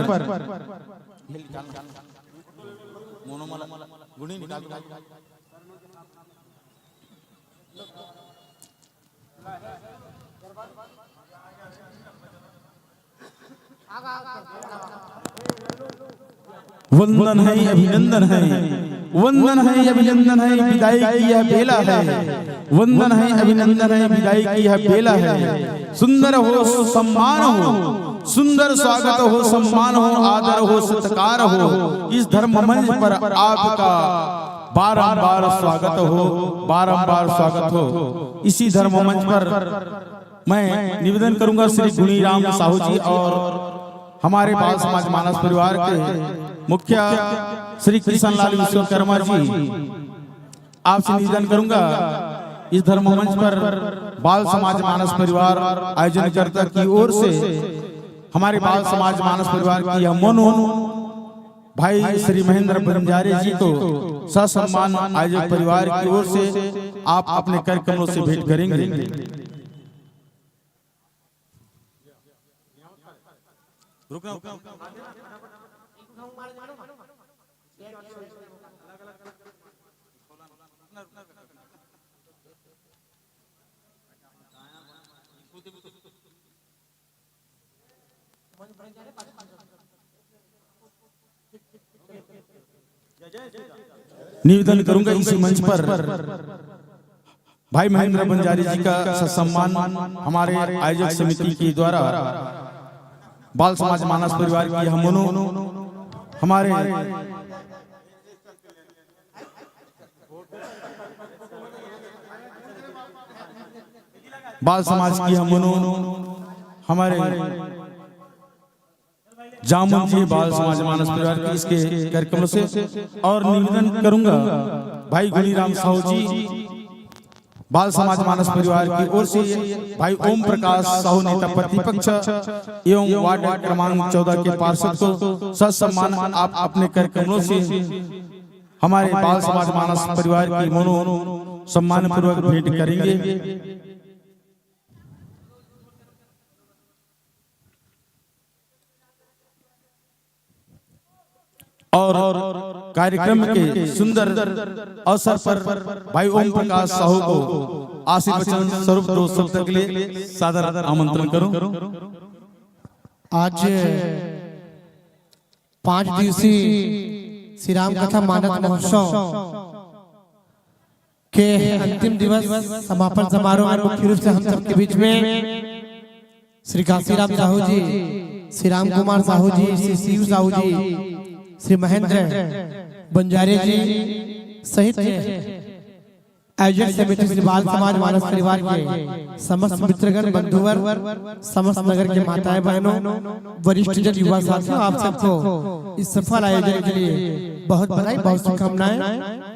वंदन है, अभिनंदन है, वंदन है, अभिनंदन है, विदाई की यह बेला है। वंदन है, अभिनंदन है, विदाई की यह बेला है। सुंदर हो, सम्मान हो, सुंदर स्वागत हो, सम्मान हो, आदर हो, सत्कार हो। इस धर्म मंच पर आपका बारंबार स्वागत हो, बारंबार स्वागत हो। इसी धर्म मंच पर मैं निवेदन करूंगा श्री गुणीराम साहू जी और हमारे बाल समाज मानस परिवार के मुखिया श्री कृष्ण लाल विश्वकर्मा जी, आपसे निवेदन करूंगा इस धर्म मंच पर बाल समाज मानस परिवार आयोजनकर्ता की ओर से हमारे बाल समाज मानस परिवार की यह मनो भाई श्री महेंद्र बंजारे जी को ससम्मान आयोजक परिवार की ओर से आप अपने कर कमलों से भेंट करेंगे। निवेदन करूंगा इसी मंच पर भाई महेंद्र बंजारी जी का सम्मान हमारे आयोजक समिति के द्वारा बाल समाज मानस परिवार की हम हमारे बाल समाज की हम हमारे जामुन जी बाल समाज मानस परिवार के इसके कार्यक्रमों से और निवेदन करूंगा भाई गुणीराम साहू जी बाल समाज मानस परिवार की ओर से भाई ओम प्रकाश साहू नेता प्रतिपक्ष एवं वार्ड क्रमांक 14 के पार्षद को ससम्मान आप अपने कार्यक्रमों से हमारे बाल समाज मानस परिवार की सम्मान पूर्वक भेंट करेंगे। और कार्यक्रम के सुंदर अवसर पर भाई ओम प्रकाश साहू को आशीर्वचन स्वरूप 2 शब्द के लिए सादर आमंत्रण करूं। आज 5 दिवसीय श्री राम कथा मानस महोत्सव के अंतिम दिवस समापन समारोह में मुख्य रूप से हम सबके बीच में श्री काशीराम साहू जी, श्री राम कुमार साहू जी, श्री शिव साहू जी, श्री महेंद्र बंजारे जी सहित आयोजक समिति श्री बाल समाज मानस परिवार के समस्त मित्रगण बंधुवर, समस्त नगर के माताएं बहनों, वरिष्ठ जन, युवा साथियों, आप सबको इस सफल आयोजन के लिए बहुत बधाई, बहुत शुभकामनाएं।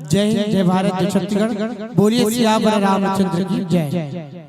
जय हिंद, जय भारत, जय छत्तीसगढ़। बोलिए सियावर रामचंद्र की जय।